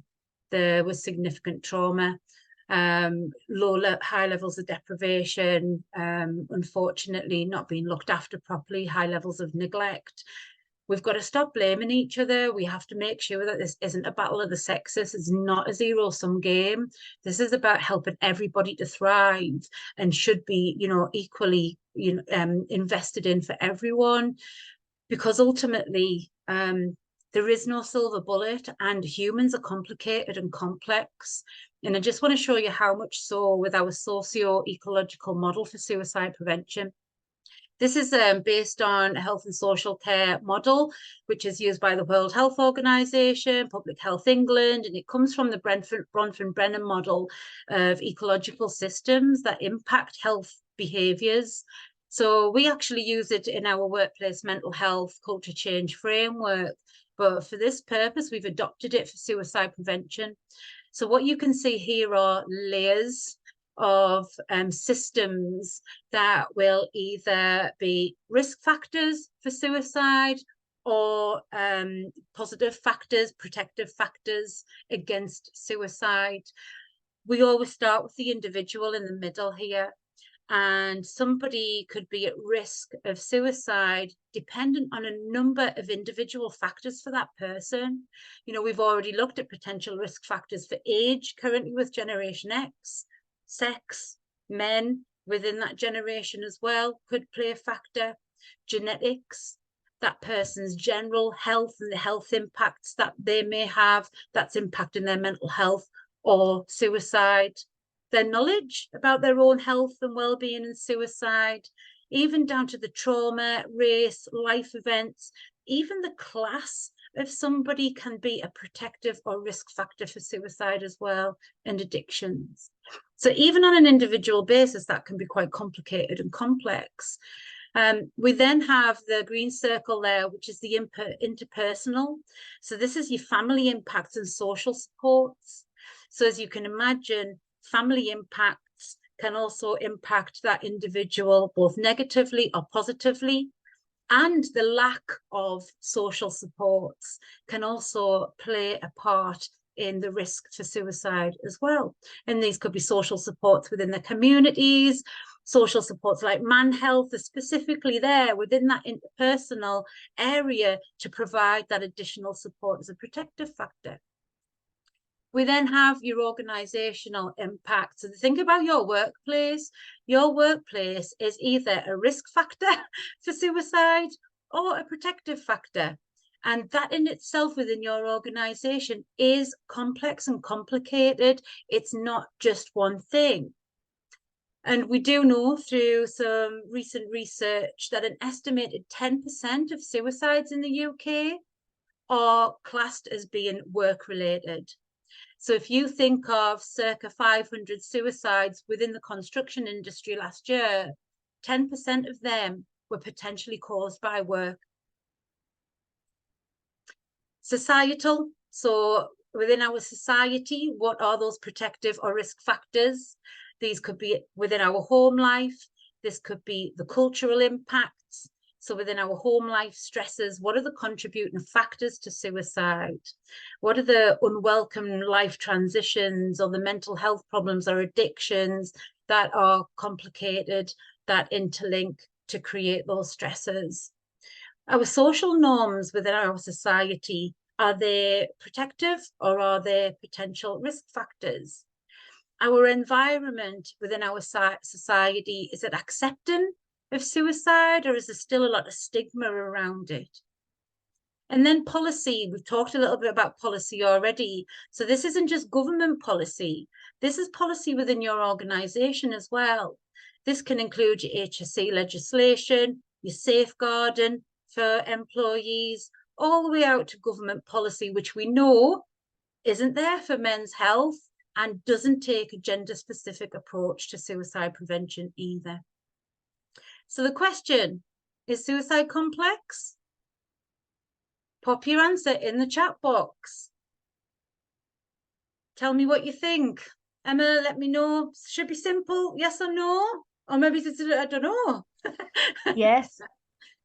There was significant trauma, high levels of deprivation, unfortunately not being looked after properly, high levels of neglect. We've got to stop blaming each other. We have to make sure that this isn't a battle of the sexes. It's not a zero-sum game. This is about helping everybody to thrive and should be, you know, equally, invested in for everyone, because ultimately, there is no silver bullet, and humans are complicated and complex. And I just want to show you how much so with our socio-ecological model for suicide prevention. This is based on a health and social care model, which is used by the World Health Organization, Public Health England, and it comes from the Bronfen-Brennan model of ecological systems that impact health behaviours. So we actually use it in our workplace mental health culture change framework. But for this purpose, we've adopted it for suicide prevention. So what you can see here are layers of systems that will either be risk factors for suicide or positive factors, protective factors against suicide. We always start with the individual in the middle here. And somebody could be at risk of suicide dependent on a number of individual factors for that person. You know, we've already looked at potential risk factors for age currently with Generation X, sex, men within that generation as well could play a factor, genetics, that person's general health and the health impacts that they may have that's impacting their mental health or suicide, their knowledge about their own health and well-being and suicide, even down to the trauma, race, life events, even the class of somebody can be a protective or risk factor for suicide as well, and addictions. So even on an individual basis, that can be quite complicated and complex. We then have the green circle there, which is the interpersonal. So this is your family impacts and social supports. So as you can imagine, family impacts can also impact that individual both negatively or positively. And the lack of social supports can also play a part in the risk for suicide as well. And these could be social supports within the communities, social supports like ManHealth are specifically there within that interpersonal area to provide that additional support as a protective factor. We then have your organizational impact. So think about your workplace. Your workplace is either a risk factor for suicide or a protective factor. And that in itself within your organization is complex and complicated. It's not just one thing. And we do know through some recent research that an estimated 10% of suicides in the UK are classed as being work-related. So if you think of circa 500 suicides within the construction industry last year, 10% of them were potentially caused by work. Societal, so within our society, what are those protective or risk factors? These could be within our home life. This could be the cultural impacts. So within our home life stresses, what are the contributing factors to suicide? What are the unwelcome life transitions or the mental health problems or addictions that are complicated, that interlink to create those stresses? Our social norms within our society, are they protective or are they potential risk factors? Our environment within our society, is it accepting of suicide, or is there still a lot of stigma around it? And then policy, we've talked a little bit about policy already. So this isn't just government policy. This is policy within your organisation as well. This can include your HSE legislation, your safeguarding for employees, all the way out to government policy, which we know isn't there for men's health and doesn't take a gender-specific approach to suicide prevention either. So the question, is suicide complex? Pop your answer in the chat box. Tell me what you think. Emma, let me know. Should be simple, yes or no? Or maybe it's, I don't know. Yes.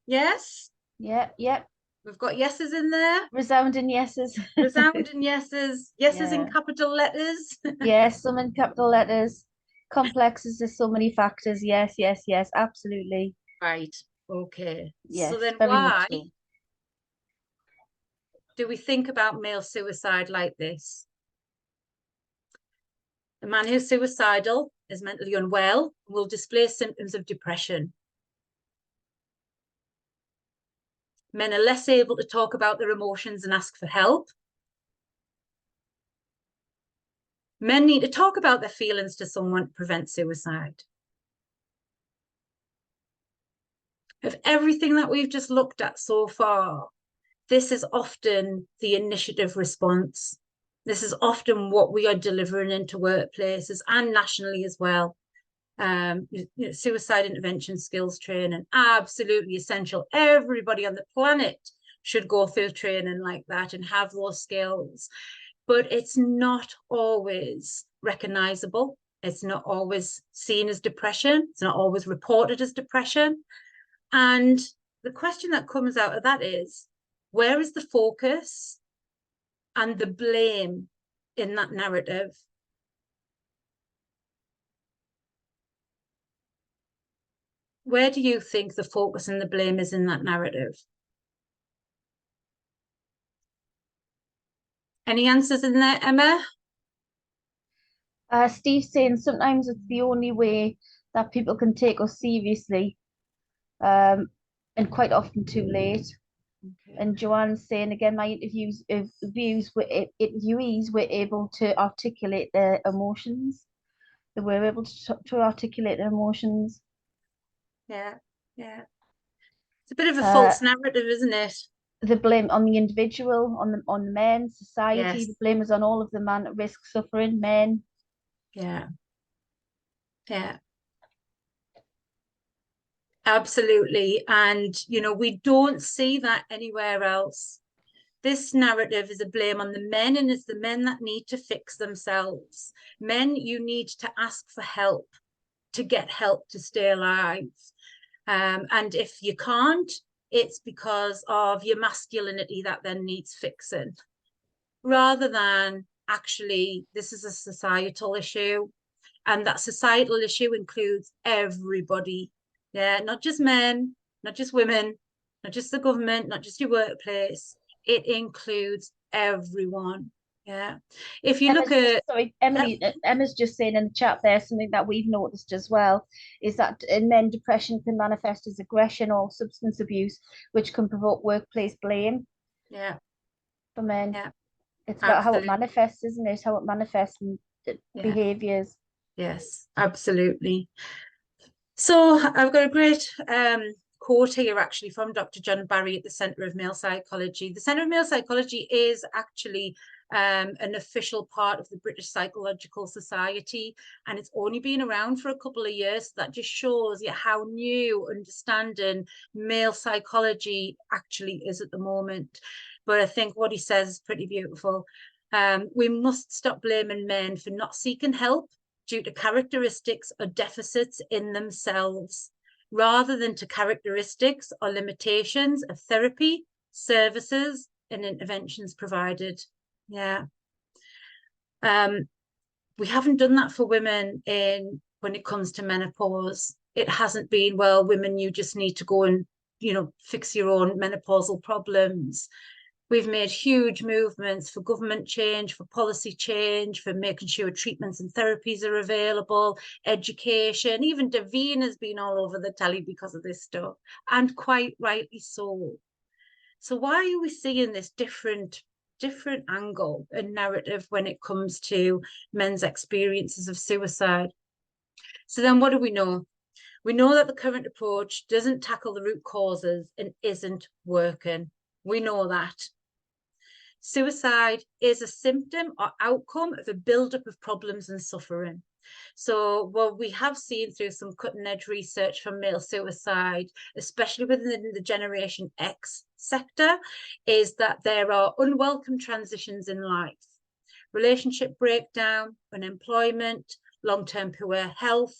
Yes? Yep, yep. We've got yeses in there. Resounding yeses. Resounding yeses. Yeses in Yeah. capital letters. Yes, some in capital letters. Complexes, there's so many factors. Yes, yes, yes, absolutely. Right. Okay. Yes, So then very much why so. do we think about male suicide like this? A man who's suicidal is mentally unwell and will display symptoms of depression. Men are less able to talk about their emotions and ask for help. Men need to talk about their feelings to someone to prevent suicide. Of everything that we've just looked at so far, this is often the initiative response. This is often what we are delivering into workplaces and nationally as well. Suicide intervention skills training, absolutely essential. Everybody on the planet should go through training like that and have those skills. But it's not always recognizable. It's not always seen as depression. It's not always reported as depression. And the question that comes out of that is, where is the focus and the blame in that narrative? Where do you think the focus and the blame is in that narrative? Any answers in there, Emma? Steve's saying sometimes it's the only way that people can take us seriously, and quite often too late. Okay. And Joanne's saying again, my interviewees were able to articulate their emotions. They were able to articulate their emotions. Yeah, yeah. It's a bit of a false narrative, isn't it? The blame on the individual, on the men, society. Yes. The blame is on all of the man at risk suffering men. Yeah. Yeah. Absolutely. And, you know, we don't see that anywhere else. This narrative is a blame on the men, and it's the men that need to fix themselves. Men, you need to ask for help, to get help to stay alive. And if you can't, it's because of your masculinity that then needs fixing, rather than actually, this is a societal issue. And that societal issue includes everybody. Yeah, not just men, not just women, not just the government, not just your workplace. It includes everyone. Yeah. If you look at, sorry, Emily, Emma's just saying in the chat there something that we've noticed as well, is that in men, depression can manifest as aggression or substance abuse, which can provoke workplace blame. Yeah. For men. Yeah. It's about Absolutely. how it manifests, isn't it? How it manifests in behaviors. Yes, absolutely. So I've got a great quote here actually from Dr. John Barry at the Centre of Male Psychology. The Centre of Male Psychology is actually an official part of the British Psychological Society, and it's only been around for a couple of years. So that just shows you how new understanding male psychology actually is at the moment. But I think what he says is pretty beautiful. We must stop blaming men for not seeking help due to characteristics or deficits in themselves, rather than to characteristics or limitations of therapy, services, and interventions provided. Yeah. We haven't done that for women when it comes to menopause. It hasn't been, well, women, you just need to go and, you know, fix your own menopausal problems. We've made huge movements for government change, for policy change, for making sure treatments and therapies are available, education. Even Davine has been all over the telly because of this stuff, and quite rightly so. So why are we seeing this different angle and narrative when it comes to men's experiences of suicide? So then what do we know? We know that the current approach doesn't tackle the root causes and isn't working. We know that. Suicide is a symptom or outcome of a buildup of problems and suffering. So what we have seen through some cutting-edge research from male suicide, especially within the Generation X sector, is that there are unwelcome transitions in life. Relationship breakdown, unemployment, long-term poor health,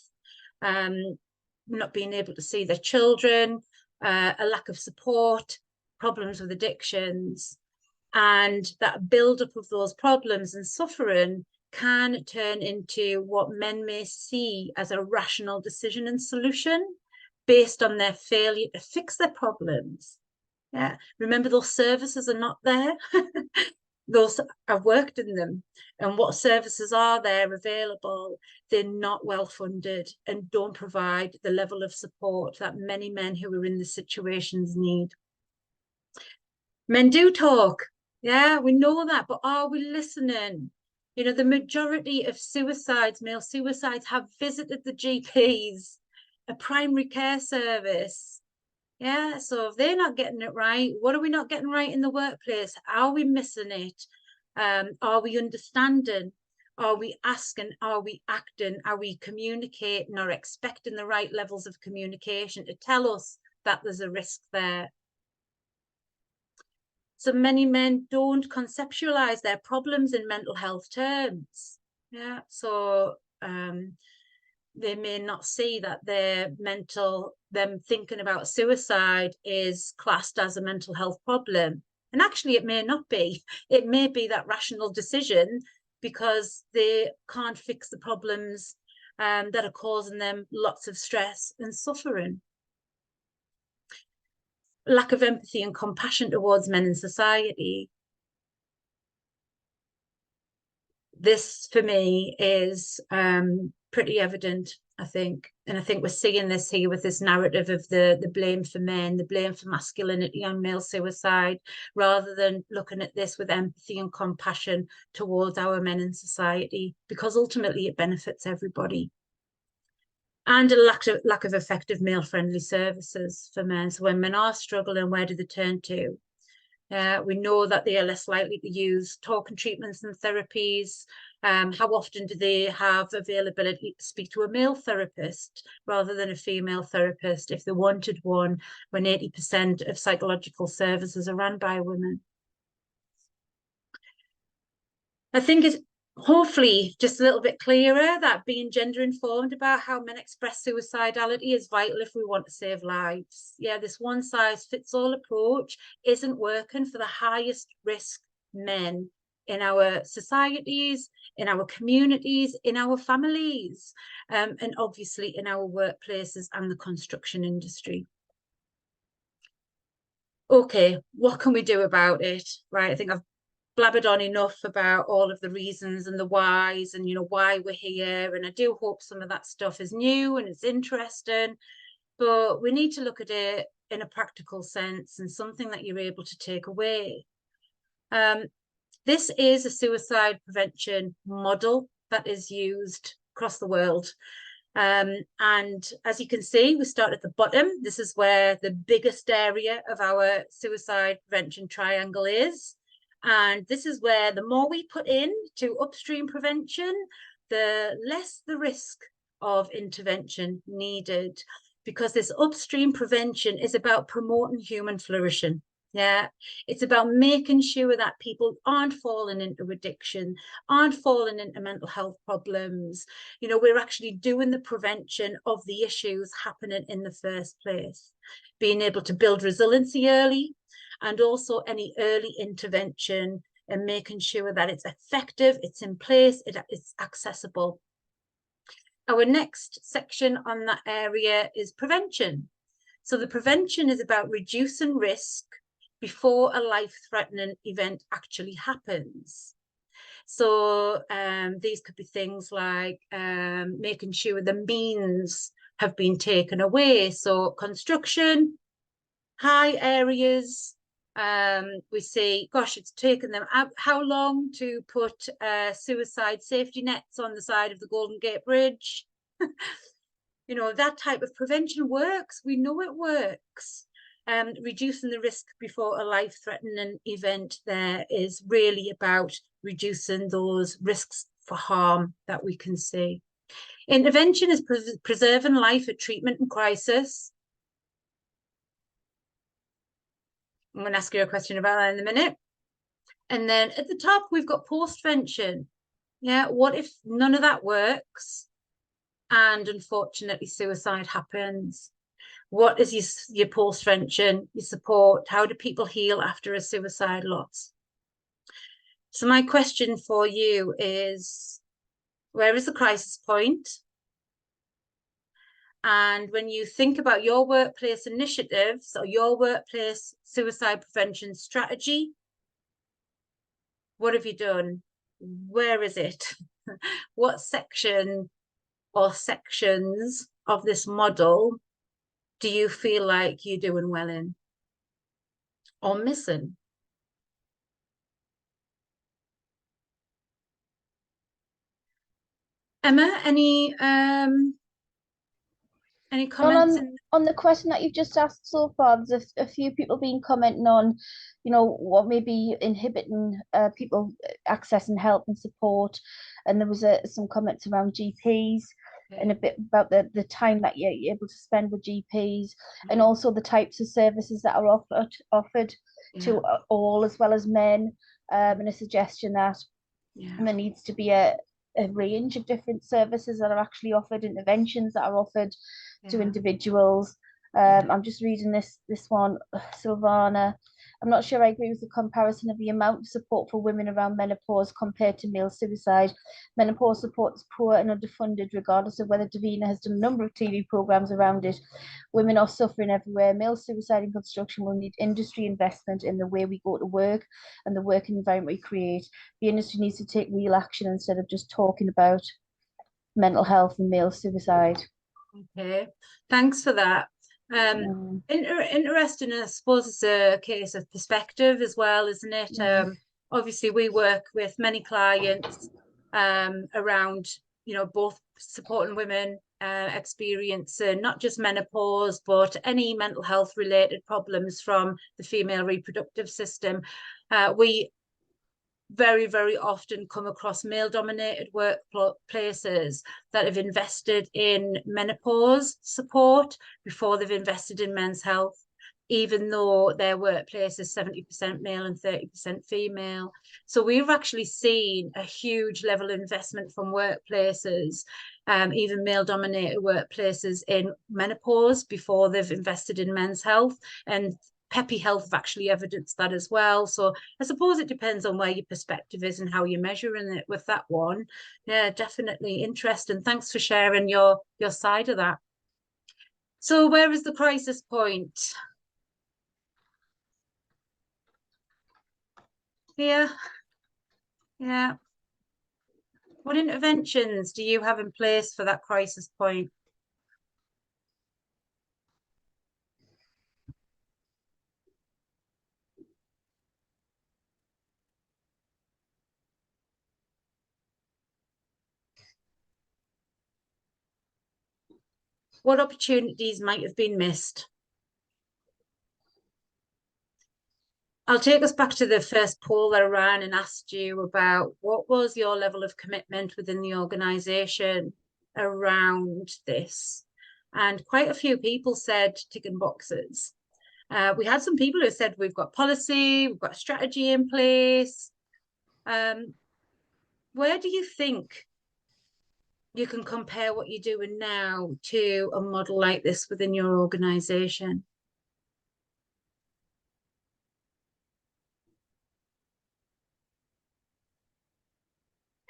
not being able to see their children, a lack of support, problems with addictions. And that buildup of those problems and suffering can turn into what men may see as a rational decision and solution based on their failure to fix their problems. Yeah, remember, those services are not there. Those, I've worked in them, and what services are there available, they're not well funded and don't provide the level of support that many men who are in the situations need. Men do talk. Yeah, we know that, but are we listening? You know, the majority of suicides, male suicides, have visited the GPs, a primary care service. Yeah, so if they're not getting it right, what are we not getting right in the workplace? Are we missing it? Are we understanding? Are we asking? Are we acting? Are we communicating or expecting the right levels of communication to tell us that there's a risk there? So many men don't conceptualize their problems in mental health terms. Yeah, so they may not see that them thinking about suicide is classed as a mental health problem. And actually it may not be. It may be that rational decision because they can't fix the problems that are causing them lots of stress and suffering. Lack of empathy and compassion towards men in society. This, for me, is pretty evident, I think. And I think we're seeing this here with this narrative of the blame for men, the blame for masculinity on male suicide, rather than looking at this with empathy and compassion towards our men in society, because ultimately it benefits everybody. And a lack of effective male-friendly services for men. So when men are struggling, where do they turn to? We know that they are less likely to use talking treatments and therapies. How often do they have availability to speak to a male therapist rather than a female therapist if they wanted one, when 80% of psychological services are run by women? I think it's hopefully just a little bit clearer that being gender informed about how men express suicidality is vital if we want to save lives. Yeah, this one size fits all approach isn't working for the highest risk men in our societies, in our communities, in our families, and obviously in our workplaces and the construction industry. Okay, what can we do about it? Right, I think I've blabbered on enough about all of the reasons and the whys and, you know, why we're here. And I do hope some of that stuff is new and it's interesting, but we need to look at it in a practical sense and something that you're able to take away. This is a suicide prevention model that is used across the world. And as you can see, we start at the bottom. This is where the biggest area of our suicide prevention triangle is. And this is where the more we put in to upstream prevention, the less the risk of intervention needed, because this upstream prevention is about promoting human flourishing. Yeah, it's about making sure that people aren't falling into addiction, aren't falling into mental health problems. You know, we're actually doing the prevention of the issues happening in the first place, being able to build resiliency early, and also any early intervention and making sure that it's effective, it's in place, it's accessible. Our next section on that area is prevention. So the prevention is about reducing risk before a life-threatening event actually happens. So these could be things like making sure the means have been taken away. So construction, high areas, we see, gosh, it's taken them how long to put suicide safety nets on the side of the Golden Gate Bridge? You know, that type of prevention works. We know it works. reducing the risk before a life-threatening event there is really about reducing those risks for harm that we can see. Intervention is preserving life at treatment and crisis. I'm going to ask you a question about that in a minute. And then at the top, we've got postvention. Yeah, what if none of that works and unfortunately suicide happens? What is your postvention, your support? How do people heal after a suicide loss? So my question for you is, where is the crisis point? And when you think about your workplace initiatives or your workplace suicide prevention strategy, what have you done? Where is it? What section or sections of this model do you feel like you're doing well in or missing? Emma, any comments? On the question that you've just asked so far, there's a few people been commenting on, you know, what may be inhibiting people accessing help and support, and there was some comments around GPs. Okay. And a bit about the time that you're able to spend with GPs, and also the types of services that are offered to all as well as men, and a suggestion that there needs to be a range of different services that are actually offered, interventions that are offered to individuals. I'm just reading this one, Silvana. I'm not sure I agree with the comparison of the amount of support for women around menopause compared to male suicide. Menopause support is poor and underfunded, regardless of whether Davina has done a number of TV programs around it. Women are suffering everywhere. Male suicide in construction will need industry investment in the way we go to work and the working environment we create. The industry needs to take real action instead of just talking about mental health and male suicide. Okay, thanks for that. Interesting, I suppose it's a case of perspective as well, isn't it? Obviously we work with many clients around, you know, both supporting women experiencing not just menopause but any mental health related problems from the female reproductive system. We very, very often come across male-dominated workplaces that have invested in menopause support before they've invested in men's health, even though their workplace is 70% male and 30% female. So we've actually seen a huge level of investment from workplaces, even male-dominated workplaces, in menopause before they've invested in men's health. And Peppy Health have actually evidenced that as well. So I suppose it depends on where your perspective is and how you're measuring it with that one. Yeah, definitely interesting. Thanks for sharing your side of that. So where is the crisis point? Here. Yeah. What interventions do you have in place for that crisis point? What opportunities might have been missed? I'll take us back to the first poll that I ran and asked you about what was your level of commitment within the organisation around this. And quite a few people said ticking boxes. We had some people who said we've got policy, we've got strategy in place. Where do you think you can compare what you're doing now to a model like this within your organisation?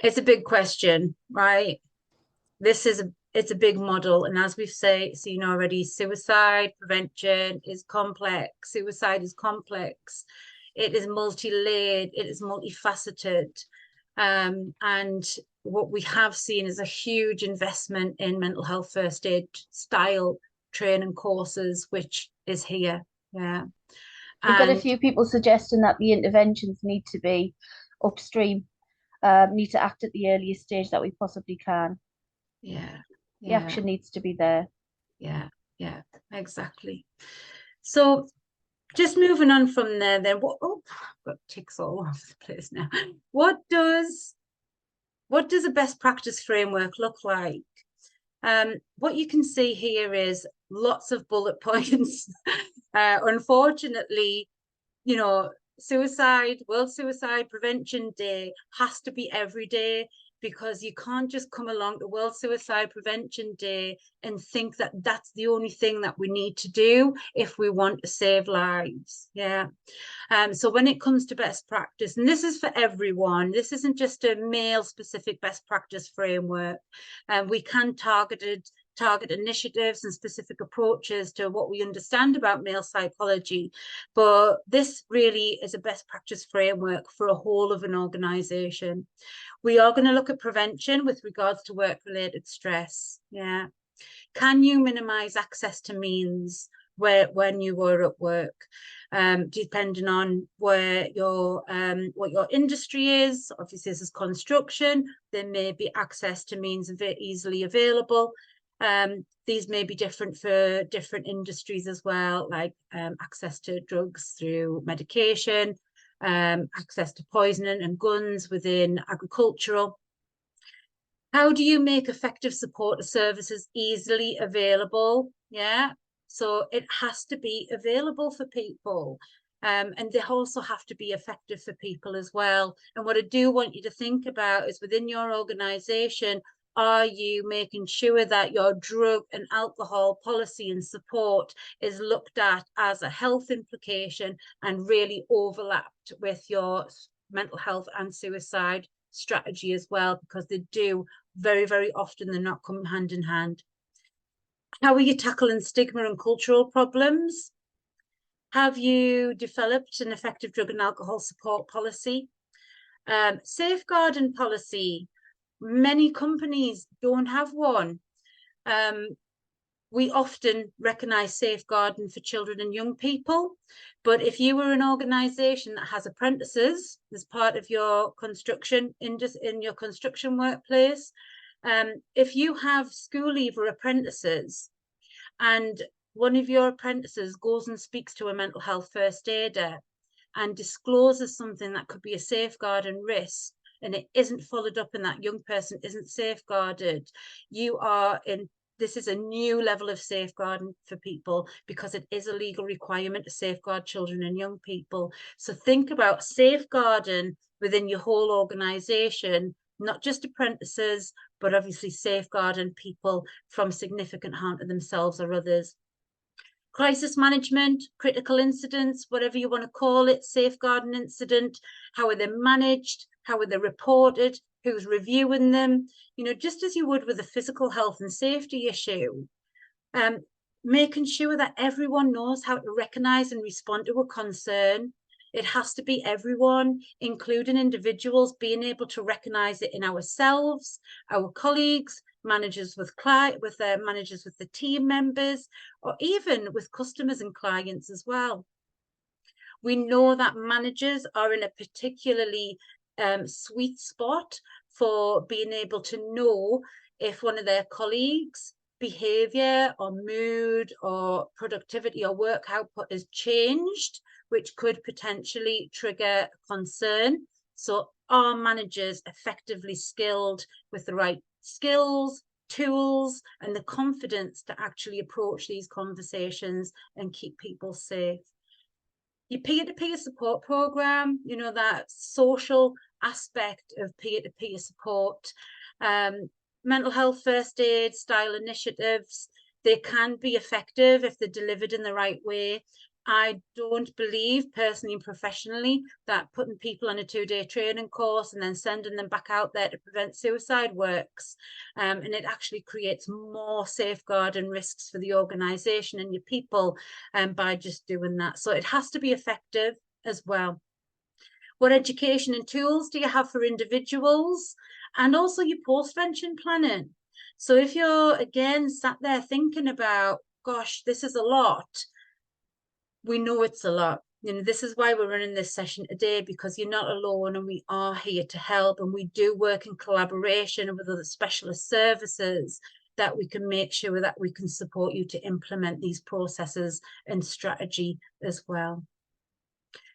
It's a big question, right? It's a big model, and as we've seen already, suicide prevention is complex. Suicide is complex. It is multi-layered. It is multifaceted, and what we have seen is a huge investment in mental health first aid style training courses, which is here. Yeah, we've got a few people suggesting that the interventions need to be upstream. Need to act at the earliest stage that we possibly can. Yeah. The action needs to be there. Yeah, exactly. So just moving on from there, then what? Oh, I've got ticks all over the place now. What does a best practice framework look like? What you can see here is lots of bullet points. Unfortunately, you know, World Suicide Prevention Day has to be every day, because you can't just come along to World Suicide Prevention Day and think that that's the only thing that we need to do if we want to save lives. Yeah. So when it comes to best practice, and this is for everyone, this isn't just a male specific best practice framework. We can target initiatives and specific approaches to what we understand about male psychology, but this really is a best practice framework for a whole of an organization. We are going to look at prevention with regards to work-related stress. Yeah. Can you minimize access to means when you were at work? Depending on where what your industry is. Obviously, this is construction. There may be access to means easily available. These may be different for different industries as well, like access to drugs through medication, access to poisoning and guns within agricultural. How do you make effective support services easily available? Yeah, so it has to be available for people. And they also have to be effective for people as well. And what I do want you to think about is, within your organization, are you making sure that your drug and alcohol policy and support is looked at as a health implication and really overlapped with your mental health and suicide strategy as well? Because they do very, very often, they're not coming hand in hand. How are you tackling stigma and cultural problems? Have you developed an effective drug and alcohol support policy? Safeguarding policy. Many companies don't have one. We often recognise safeguarding for children and young people, but if you were an organisation that has apprentices as part of your construction in your construction workplace, if you have school leaver apprentices and one of your apprentices goes and speaks to a mental health first aider and discloses something that could be a safeguard and risk, and it isn't followed up and that young person isn't safeguarded, this is a new level of safeguarding for people, because it is a legal requirement to safeguard children and young people. So think about safeguarding within your whole organisation, not just apprentices, but obviously safeguarding people from significant harm to themselves or others. Crisis management, critical incidents, whatever you want to call it, safeguarding incident, how are they managed? How are they reported? Who's reviewing them? You know, just as you would with a physical health and safety issue, making sure that everyone knows how to recognise and respond to a concern. It has to be everyone, including individuals, being able to recognise it in ourselves, our colleagues, managers with managers with the team members, or even with customers and clients as well. We know that managers are in a particularly sweet spot for being able to know if one of their colleagues' behaviour or mood or productivity or work output has changed, which could potentially trigger concern. So are managers effectively skilled with the right skills, tools, and the confidence to actually approach these conversations and keep people safe? Your peer-to-peer support program, you know, that social aspect of peer-to-peer support, mental health first aid style initiatives, they can be effective if they're delivered in the right way. I don't believe personally and professionally that putting people on a 2-day training course and then sending them back out there to prevent suicide works. And it actually creates more safeguarding risks for the organisation and your people by just doing that. So it has to be effective as well. What education and tools do you have for individuals? And also your post-vention planning. So if you're, again, sat there thinking about, gosh, this is a lot, we know it's a lot. You know, this is why we're running this session today, because you're not alone and we are here to help, and we do work in collaboration with other specialist services that we can make sure that we can support you to implement these processes and strategy as well.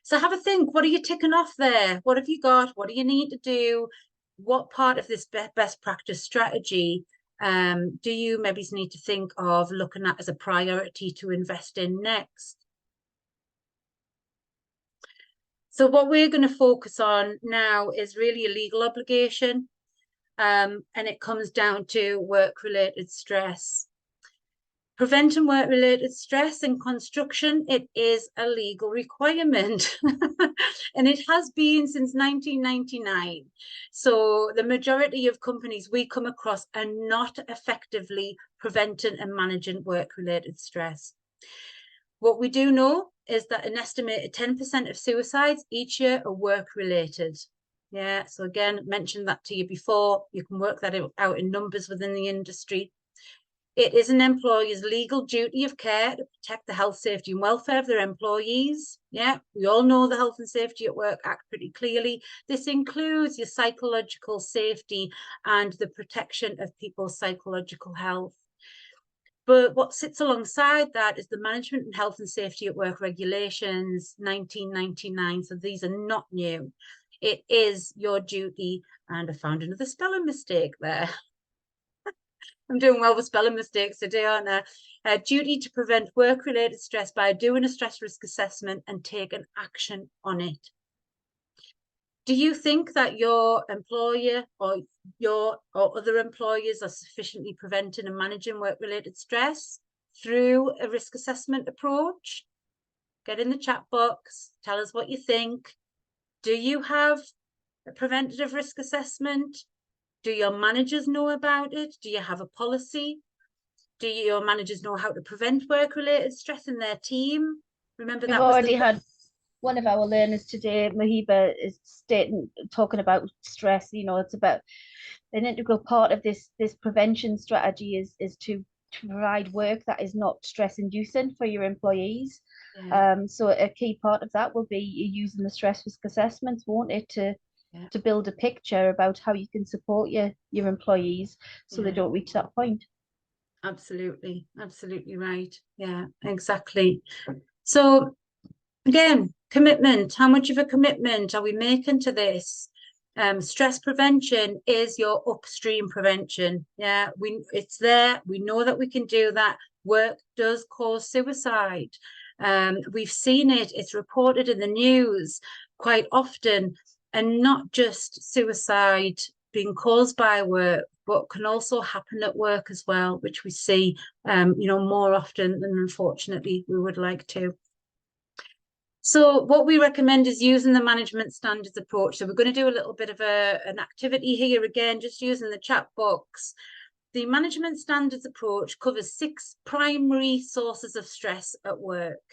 So have a think, what are you ticking off there? What have you got? What do you need to do? What part of this best practice strategy do you maybe need to think of looking at as a priority to invest in next? So what we're going to focus on now is really a legal obligation, and it comes down to work-related stress. Preventing work-related stress in construction, it is a legal requirement, and it has been since 1999. So the majority of companies we come across are not effectively preventing and managing work-related stress. What we do know is that an estimated 10% of suicides each year are work-related. Yeah, so again, mentioned that to you before. You can work that out in numbers within the industry. It is an employer's legal duty of care to protect the health, safety and welfare of their employees. Yeah, we all know the Health and Safety at Work Act pretty clearly. This includes your psychological safety and the protection of people's psychological health. But what sits alongside that is the Management and Health and Safety at Work Regulations 1999. So these are not new. It is your duty, and I found another spelling mistake there. I'm doing well with spelling mistakes today, aren't I? Duty to prevent work-related stress by doing a stress risk assessment and taking action on it. Do you think that your employer or other employers are sufficiently preventing and managing work-related stress through a risk assessment approach? Get in the chat box, tell us what you think. Do you have a preventative risk assessment? Do your managers know about it? Do you have a policy? Do your managers know how to prevent work-related stress in their team? Remember, We've that was already had one of our learners today, Mahiba, is talking about stress. You know, it's about an integral part of this prevention strategy is to provide work that is not stress-inducing for your employees. Yeah. So a key part of that will be using the stress risk assessments, won't it, to build a picture about how you can support your employees so they don't reach that point. Absolutely right. Yeah, exactly. So again, commitment. How much of a commitment are we making to this? Stress prevention is your upstream prevention. Yeah, it's there. We know that we can do that. Work does cause suicide. We've seen it. It's reported in the news quite often, and not just suicide being caused by work, but can also happen at work as well, which we see, more often than unfortunately we would like to. So what we recommend is using the management standards approach. So we're going to do a little bit of an activity here again, just using the chat box. The management standards approach covers 6 primary sources of stress at work.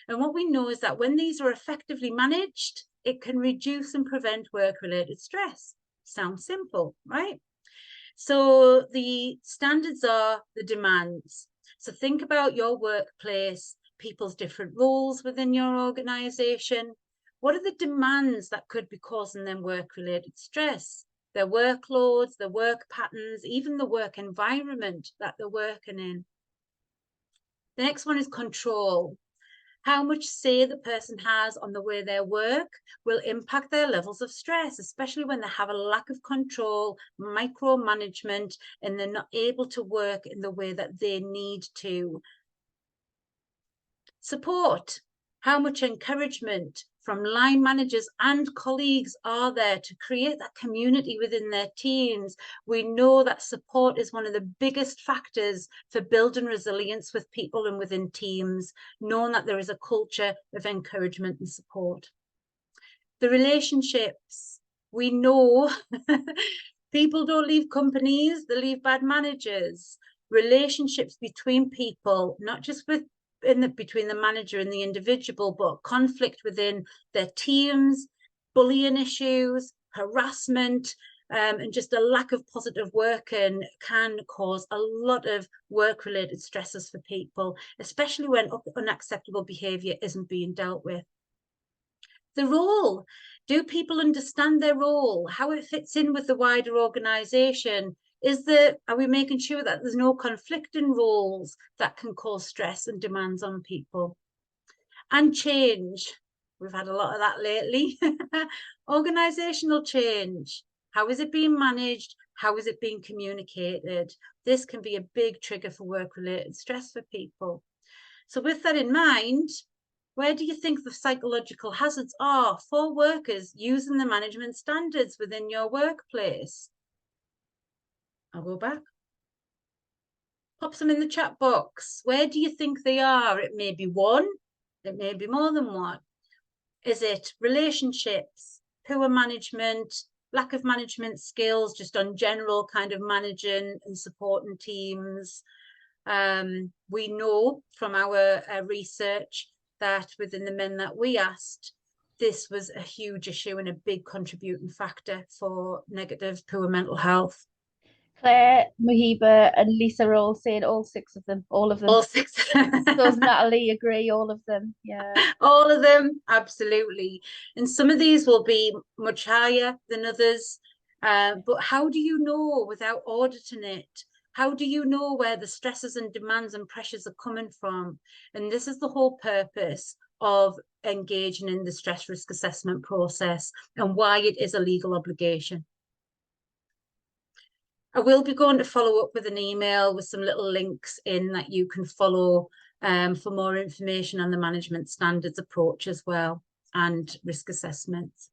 And what we know is that when these are effectively managed, it can reduce and prevent work-related stress. Sounds simple, right? So the standards are the demands. So think about your workplace, people's different roles within your organization. What are the demands that could be causing them work-related stress? Their workloads, their work patterns, even the work environment that they're working in. The next one is control. How much say the person has on the way their work will impact their levels of stress, especially when they have a lack of control, micromanagement, and they're not able to work in the way that they need to. Support. How much encouragement from line managers and colleagues are there to create that community within their teams? We know that support is one of the biggest factors for building resilience with people and within teams, knowing that there is a culture of encouragement and support. The relationships. We know people don't leave companies, they leave bad managers. Relationships between people, not just between the manager and the individual, but conflict within their teams, bullying issues, harassment, and just a lack of positive working can cause a lot of work-related stresses for people, especially when unacceptable behaviour isn't being dealt with. The role. Do people understand their role, how it fits in with the wider organisation? Are we making sure that there's no conflicting roles that can cause stress and demands on people? And change. We've had a lot of that lately. Organizational change. How is it being managed? How is it being communicated? This can be a big trigger for work-related stress for people. So with that in mind, where do you think the psychological hazards are for workers using the management standards within your workplace? I'll go back. Pop them in the chat box. Where do you think they are? It may be one, it may be more than one. Is it relationships, poor management, lack of management skills, just on general kind of managing and supporting teams? We know from our research that within the men that we asked, this was a huge issue and a big contributing factor for negative, poor mental health. Claire, Muhiba, and Lisa are all saying all 6 of them, all of them. All 6. Does Natalie agree? All of them, yeah. All of them, absolutely. And some of these will be much higher than others. But how do you know without auditing it? How do you know where the stresses and demands and pressures are coming from? And this is the whole purpose of engaging in the stress risk assessment process and why it is a legal obligation. I will be going to follow up with an email with some little links in that you can follow for more information on the management standards approach as well and risk assessments.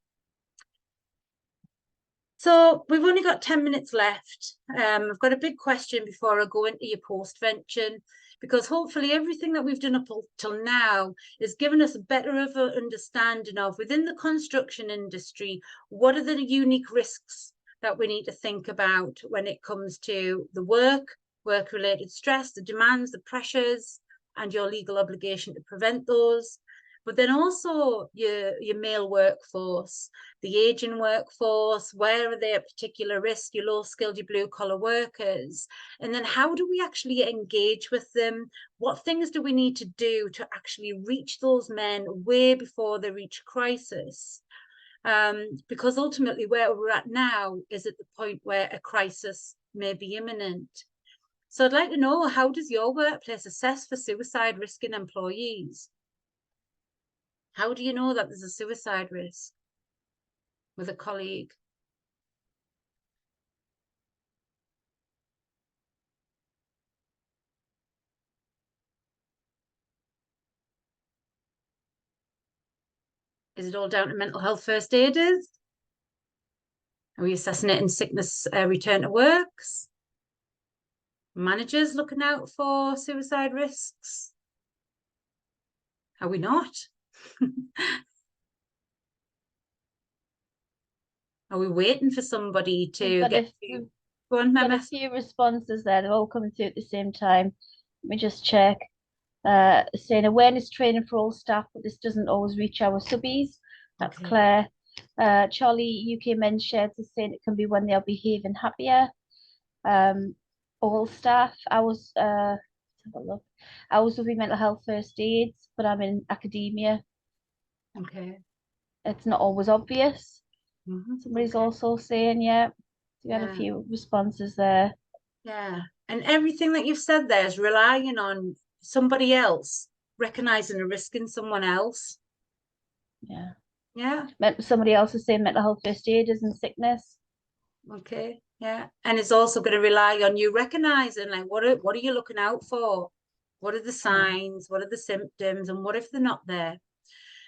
So we've only got 10 minutes left. I've got a big question before I go into your postvention, because hopefully everything that we've done up till now has given us a better of an understanding of, within the construction industry, what are the unique risks that we need to think about when it comes to the work-related stress, the demands, the pressures, and your legal obligation to prevent those. But then also your male workforce, the aging workforce, where are they at particular risk, your low-skilled, your blue-collar workers? And then how do we actually engage with them? What things do we need to do to actually reach those men way before they reach crisis? Because ultimately where we're at now is at the point where a crisis may be imminent. So I'd like to know, how does your workplace assess for suicide risk in employees? How do you know that there's a suicide risk with a colleague? Is it all down to mental health first aiders? Are we assessing it in sickness return to works? Managers looking out for suicide risks? Are we not? Are we waiting for somebody to get to go on, Got a few responses there, they're all coming through at the same time. Let me just check. Saying awareness training for all staff, but this doesn't always reach our subbies. That's Okay. Claire. Charlie, UK Men Sheds is saying it can be when they are behaving happier. All staff, let's have a look. I was doing mental health first aids, but I'm in academia. Okay. It's not always obvious. Somebody's okay. also saying, yeah. So we had a few responses there. Yeah. And everything that you've said there is relying on somebody else, recognizing a risk in someone else. Yeah. Yeah. Somebody else is saying mental health first aiders and sickness. Okay. Yeah. And it's also going to rely on you recognizing, like, what are you looking out for? What are the signs? What are the symptoms? And what if they're not there?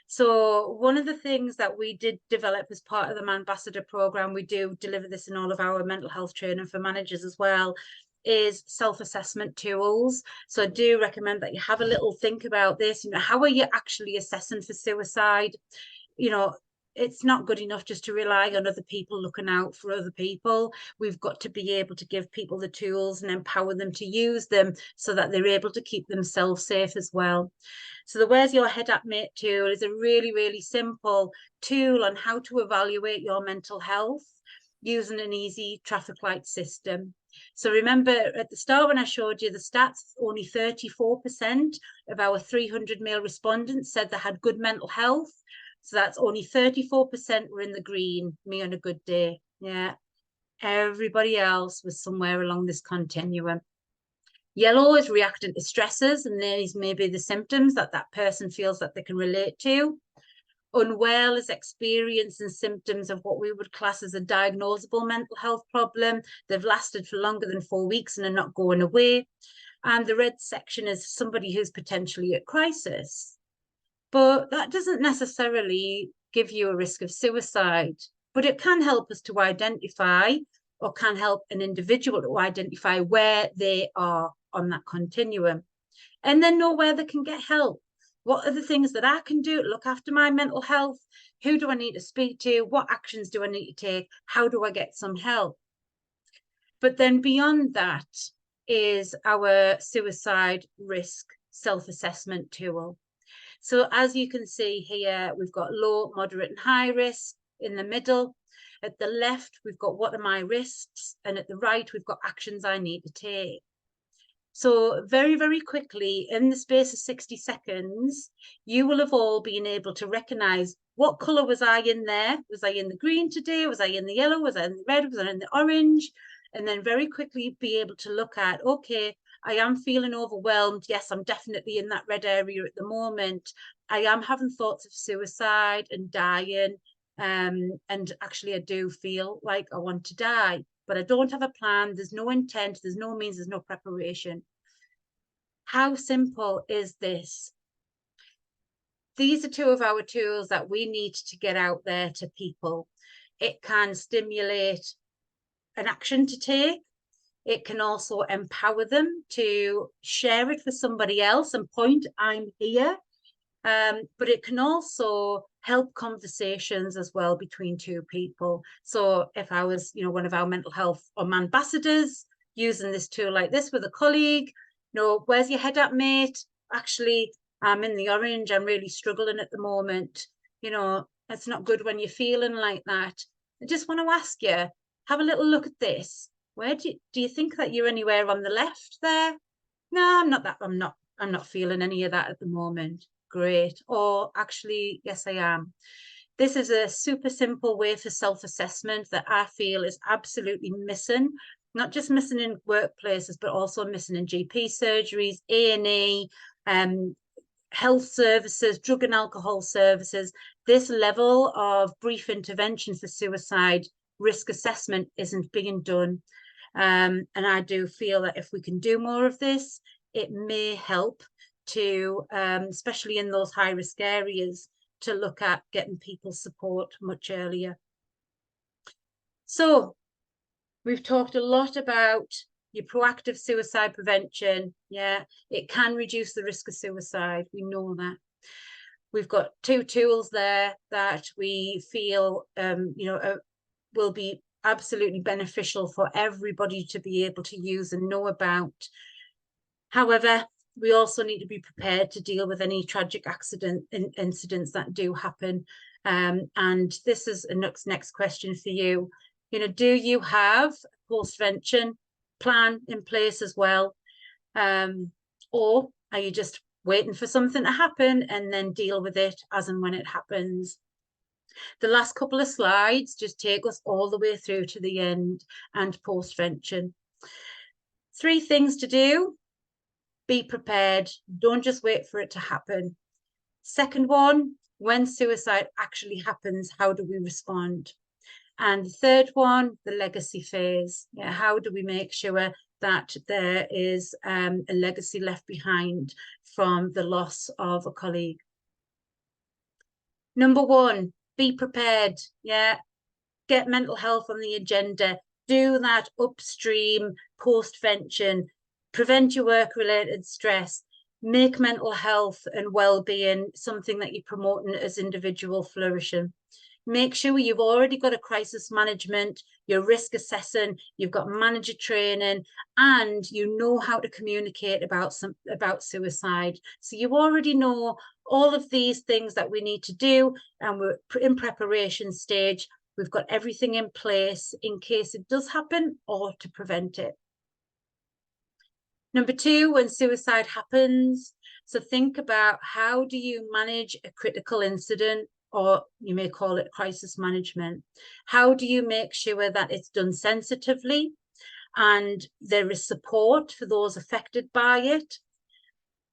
So one of the things that we did develop as part of the ManBassador program, we do deliver this in all of our mental health training for managers as well, is self-assessment tools. So I do recommend that you have a little think about this. You know, how are you actually assessing for suicide? You know, it's not good enough just to rely on other people looking out for other people. We've got to be able to give people the tools and empower them to use them so that they're able to keep themselves safe as well. So the Where's Your Head At Mate tool is a really, really simple tool on how to evaluate your mental health using an easy traffic light system. So remember at the start when I showed you the stats, only 34% of our 300 male respondents said they had good mental health. So that's only 34% were in the green, me on a good day. Yeah. Everybody else was somewhere along this continuum. Yellow is reacting to stresses, and these may be the symptoms that that person feels that they can relate to. Unwell is experiencing symptoms of what we would class as a diagnosable mental health problem. They've lasted for longer than 4 weeks and are not going away. And the red section is somebody who's potentially at crisis. But that doesn't necessarily give you a risk of suicide, but it can help us to identify, or can help an individual to identify where they are on that continuum, and then know where they can get help. What are the things that I can do to look after my mental health? Who do I need to speak to? What actions do I need to take? How do I get some help? But then beyond that is our suicide risk self-assessment tool. So as you can see here, we've got low, moderate and high risk in the middle. At the left, we've got what are my risks? And at the right, we've got actions I need to take. So very, very quickly, in the space of 60 seconds, you will have all been able to recognize what color was I in there? Was I in the green today? Was I in the yellow? Was I in the red? Was I in the orange? And then very quickly be able to look at, okay, I am feeling overwhelmed. Yes, I'm definitely in that red area at the moment. I am having thoughts of suicide and dying. And actually, I do feel like I want to die, but I don't have a plan. There's no intent. There's no means. There's no preparation. How simple is this? These are two of our tools that we need to get out there to people. It can stimulate an action to take. It can also empower them to share it with somebody else and point, I'm here. But it can also help conversations as well between two people. So if I was, one of our mental health or ManBassadors using this tool like this with a colleague, where's your head at, mate? Actually, I'm in the orange. I'm really struggling at the moment. It's not good when you're feeling like that. I just want to ask you, have a little look at this. Where do you think that you're anywhere on the left there? No, I'm not feeling any of that at the moment. Great. Or actually, yes, I am. This is a super simple way for self-assessment that I feel is absolutely missing, not just missing in workplaces, but also missing in GP surgeries, A&E, health services, drug and alcohol services. This level of brief intervention for suicide risk assessment isn't being done. And I do feel that if we can do more of this, it may help to, especially in those high risk areas, to look at getting people support much earlier. So we've talked a lot about your proactive suicide prevention. Yeah, it can reduce the risk of suicide. We know that. We've got two tools there that we feel, will be absolutely beneficial for everybody to be able to use and know about. However, we also need to be prepared to deal with any tragic incidents that do happen. And this is a next question for you. Do you have a post-vention plan in place as well? Or are you just waiting for something to happen and then deal with it as and when it happens? The last couple of slides just take us all the way through to the end and post-vention. 3 things to do. Be prepared. Don't just wait for it to happen. Second one, when suicide actually happens, how do we respond? And the third one, the legacy phase. Yeah, how do we make sure that there is a legacy left behind from the loss of a colleague? Number 1, be prepared. Yeah, get mental health on the agenda. Do that upstream post-vention. Prevent your work-related stress. Make mental health and well-being something that you're promoting as individual flourishing. Make sure you've already got a crisis management, you're risk assessing, you've got manager training, and you know how to communicate about suicide. So you already know all of these things that we need to do, and we're in preparation stage. We've got everything in place in case it does happen or to prevent it. Number 2, when suicide happens, so think about how do you manage a critical incident or you may call it crisis management. How do you make sure that it's done sensitively and there is support for those affected by it?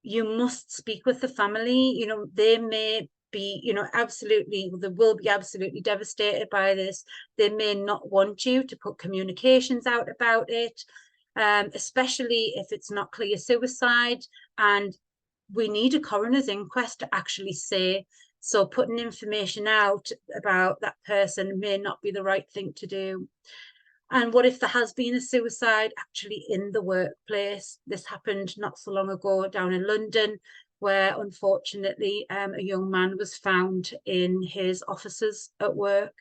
You must speak with the family. You know, they may be, you know, absolutely, they will be absolutely devastated by this. They may not want you to put communications out about it, especially if it's not clear suicide. And we need a coroner's inquest to actually say, so putting information out about that person may not be the right thing to do. And what if there has been a suicide actually in the workplace? This happened not so long ago down in London, where unfortunately a young man was found in his offices at work.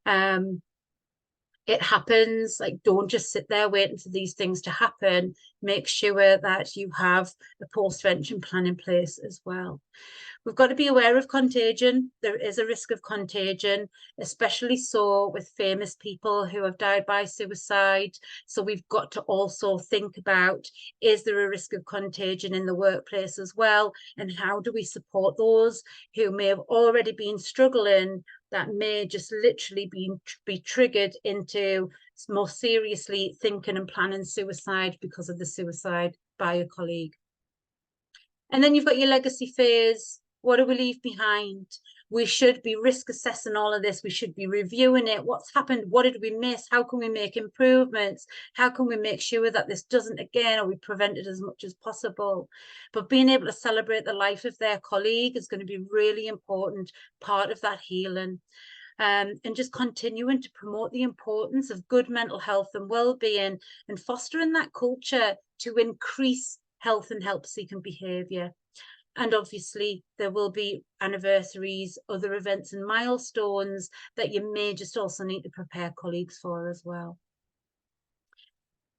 It happens. Like, don't just sit there waiting for these things to happen. Make sure that you have a post-vention plan in place as well. We've got to be aware of contagion. There is a risk of contagion, especially so with famous people who have died by suicide. So we've got to also think about, is there a risk of contagion in the workplace as well? And how do we support those who may have already been struggling, that may just literally be triggered into more seriously thinking and planning suicide because of the suicide by a colleague? And then you've got your legacy phase. What do we leave behind? We should be risk assessing all of this. We should be reviewing it. What's happened? What did we miss? How can we make improvements? How can we make sure that this doesn't again, or we prevent it as much as possible? But being able to celebrate the life of their colleague is going to be a really important part of that healing. And just continuing to promote the importance of good mental health and well-being, and fostering that culture to increase health and help-seeking behaviour. And obviously there will be anniversaries, other events and milestones that you may just also need to prepare colleagues for as well.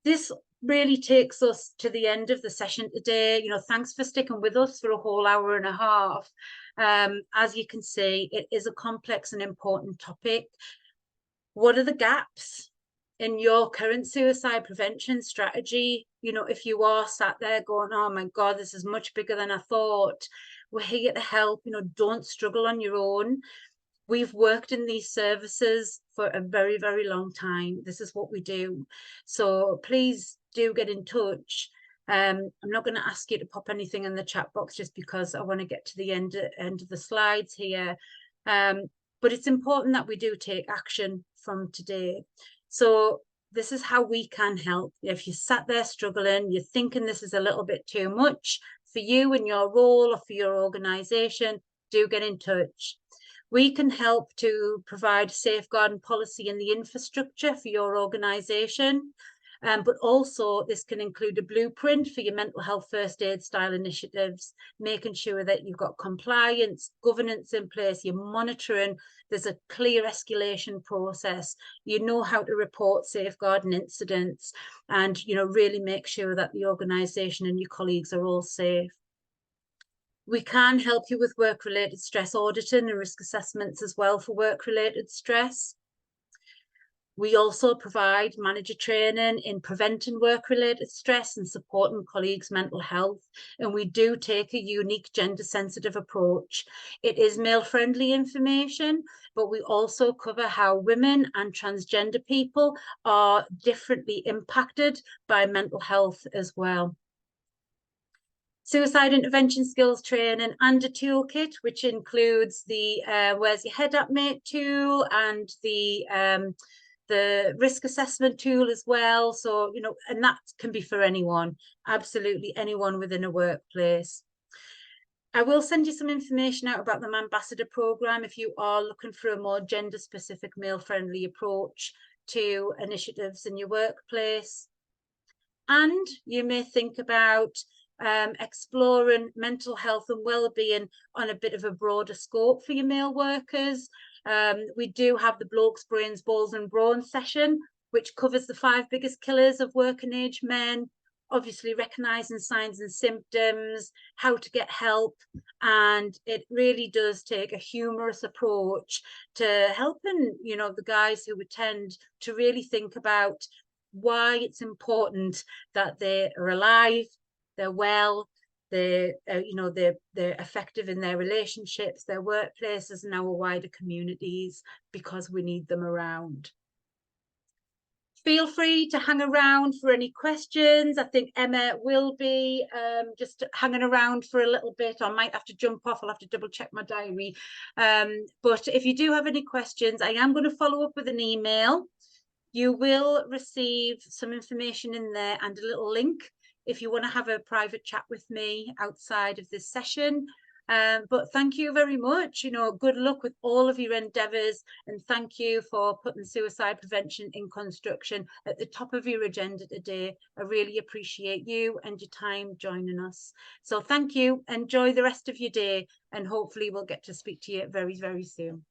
This really takes us to the end of the session today. You know, thanks for sticking with us for a whole hour and a half. As you can see, it is a complex and important topic. What are the gaps in your current suicide prevention strategy? You know, if you are sat there going, oh my God, this is much bigger than I thought, we're here to help. You know, don't struggle on your own. We've worked in these services for a very, very long time. This is what we do. So please do get in touch. I'm not going to ask you to pop anything in the chat box just because I want to get to the end of the slides here. But it's important that we do take action from today. So this is how we can help. If you sat there struggling, you're thinking this is a little bit too much for you and your role or for your organisation, do get in touch. We can help to provide safeguarding policy and the infrastructure for your organisation. But also this can include a blueprint for your mental health first aid style initiatives, making sure that you've got compliance, governance in place, you're monitoring, there's a clear escalation process, you know how to report safeguarding incidents, and, you know, really make sure that the organisation and your colleagues are all safe. We can help you with work-related stress auditing and risk assessments as well for work-related stress. We also provide manager training in preventing work-related stress and supporting colleagues' mental health. And we do take a unique gender-sensitive approach. It is male-friendly information, but we also cover how women and transgender people are differently impacted by mental health as well. Suicide intervention skills training and a toolkit, which includes the Where's Your Head At Mate tool and the risk assessment tool as well. So, you know, and that can be for anyone, absolutely anyone within a workplace. I will send you some information out about the ManBassador program if you are looking for a more gender specific, male friendly approach to initiatives in your workplace. And you may think about exploring mental health and well-being on a bit of a broader scope for your male workers. We do have the Blokes, Brains, Balls and Brawn session, which covers the 5 biggest killers of working age men, obviously recognising signs and symptoms, how to get help. And it really does take a humorous approach to helping, you know, the guys who attend to really think about why it's important that they are alive, they're well, they're they're effective in their relationships, their workplaces, and our wider communities, because we need them around. Feel free to hang around for any questions. I think Emma will be just hanging around for a little bit. I might have to jump off. I'll have to double check my diary. But if you do have any questions, I am going to follow up with an email. You will receive some information in there and a little link if you want to have a private chat with me outside of this session. But thank you very much. Good luck with all of your endeavours, and thank you for putting suicide prevention in construction at the top of your agenda today. I really appreciate you and your time joining us. So thank you. Enjoy the rest of your day, and hopefully we'll get to speak to you very, very soon.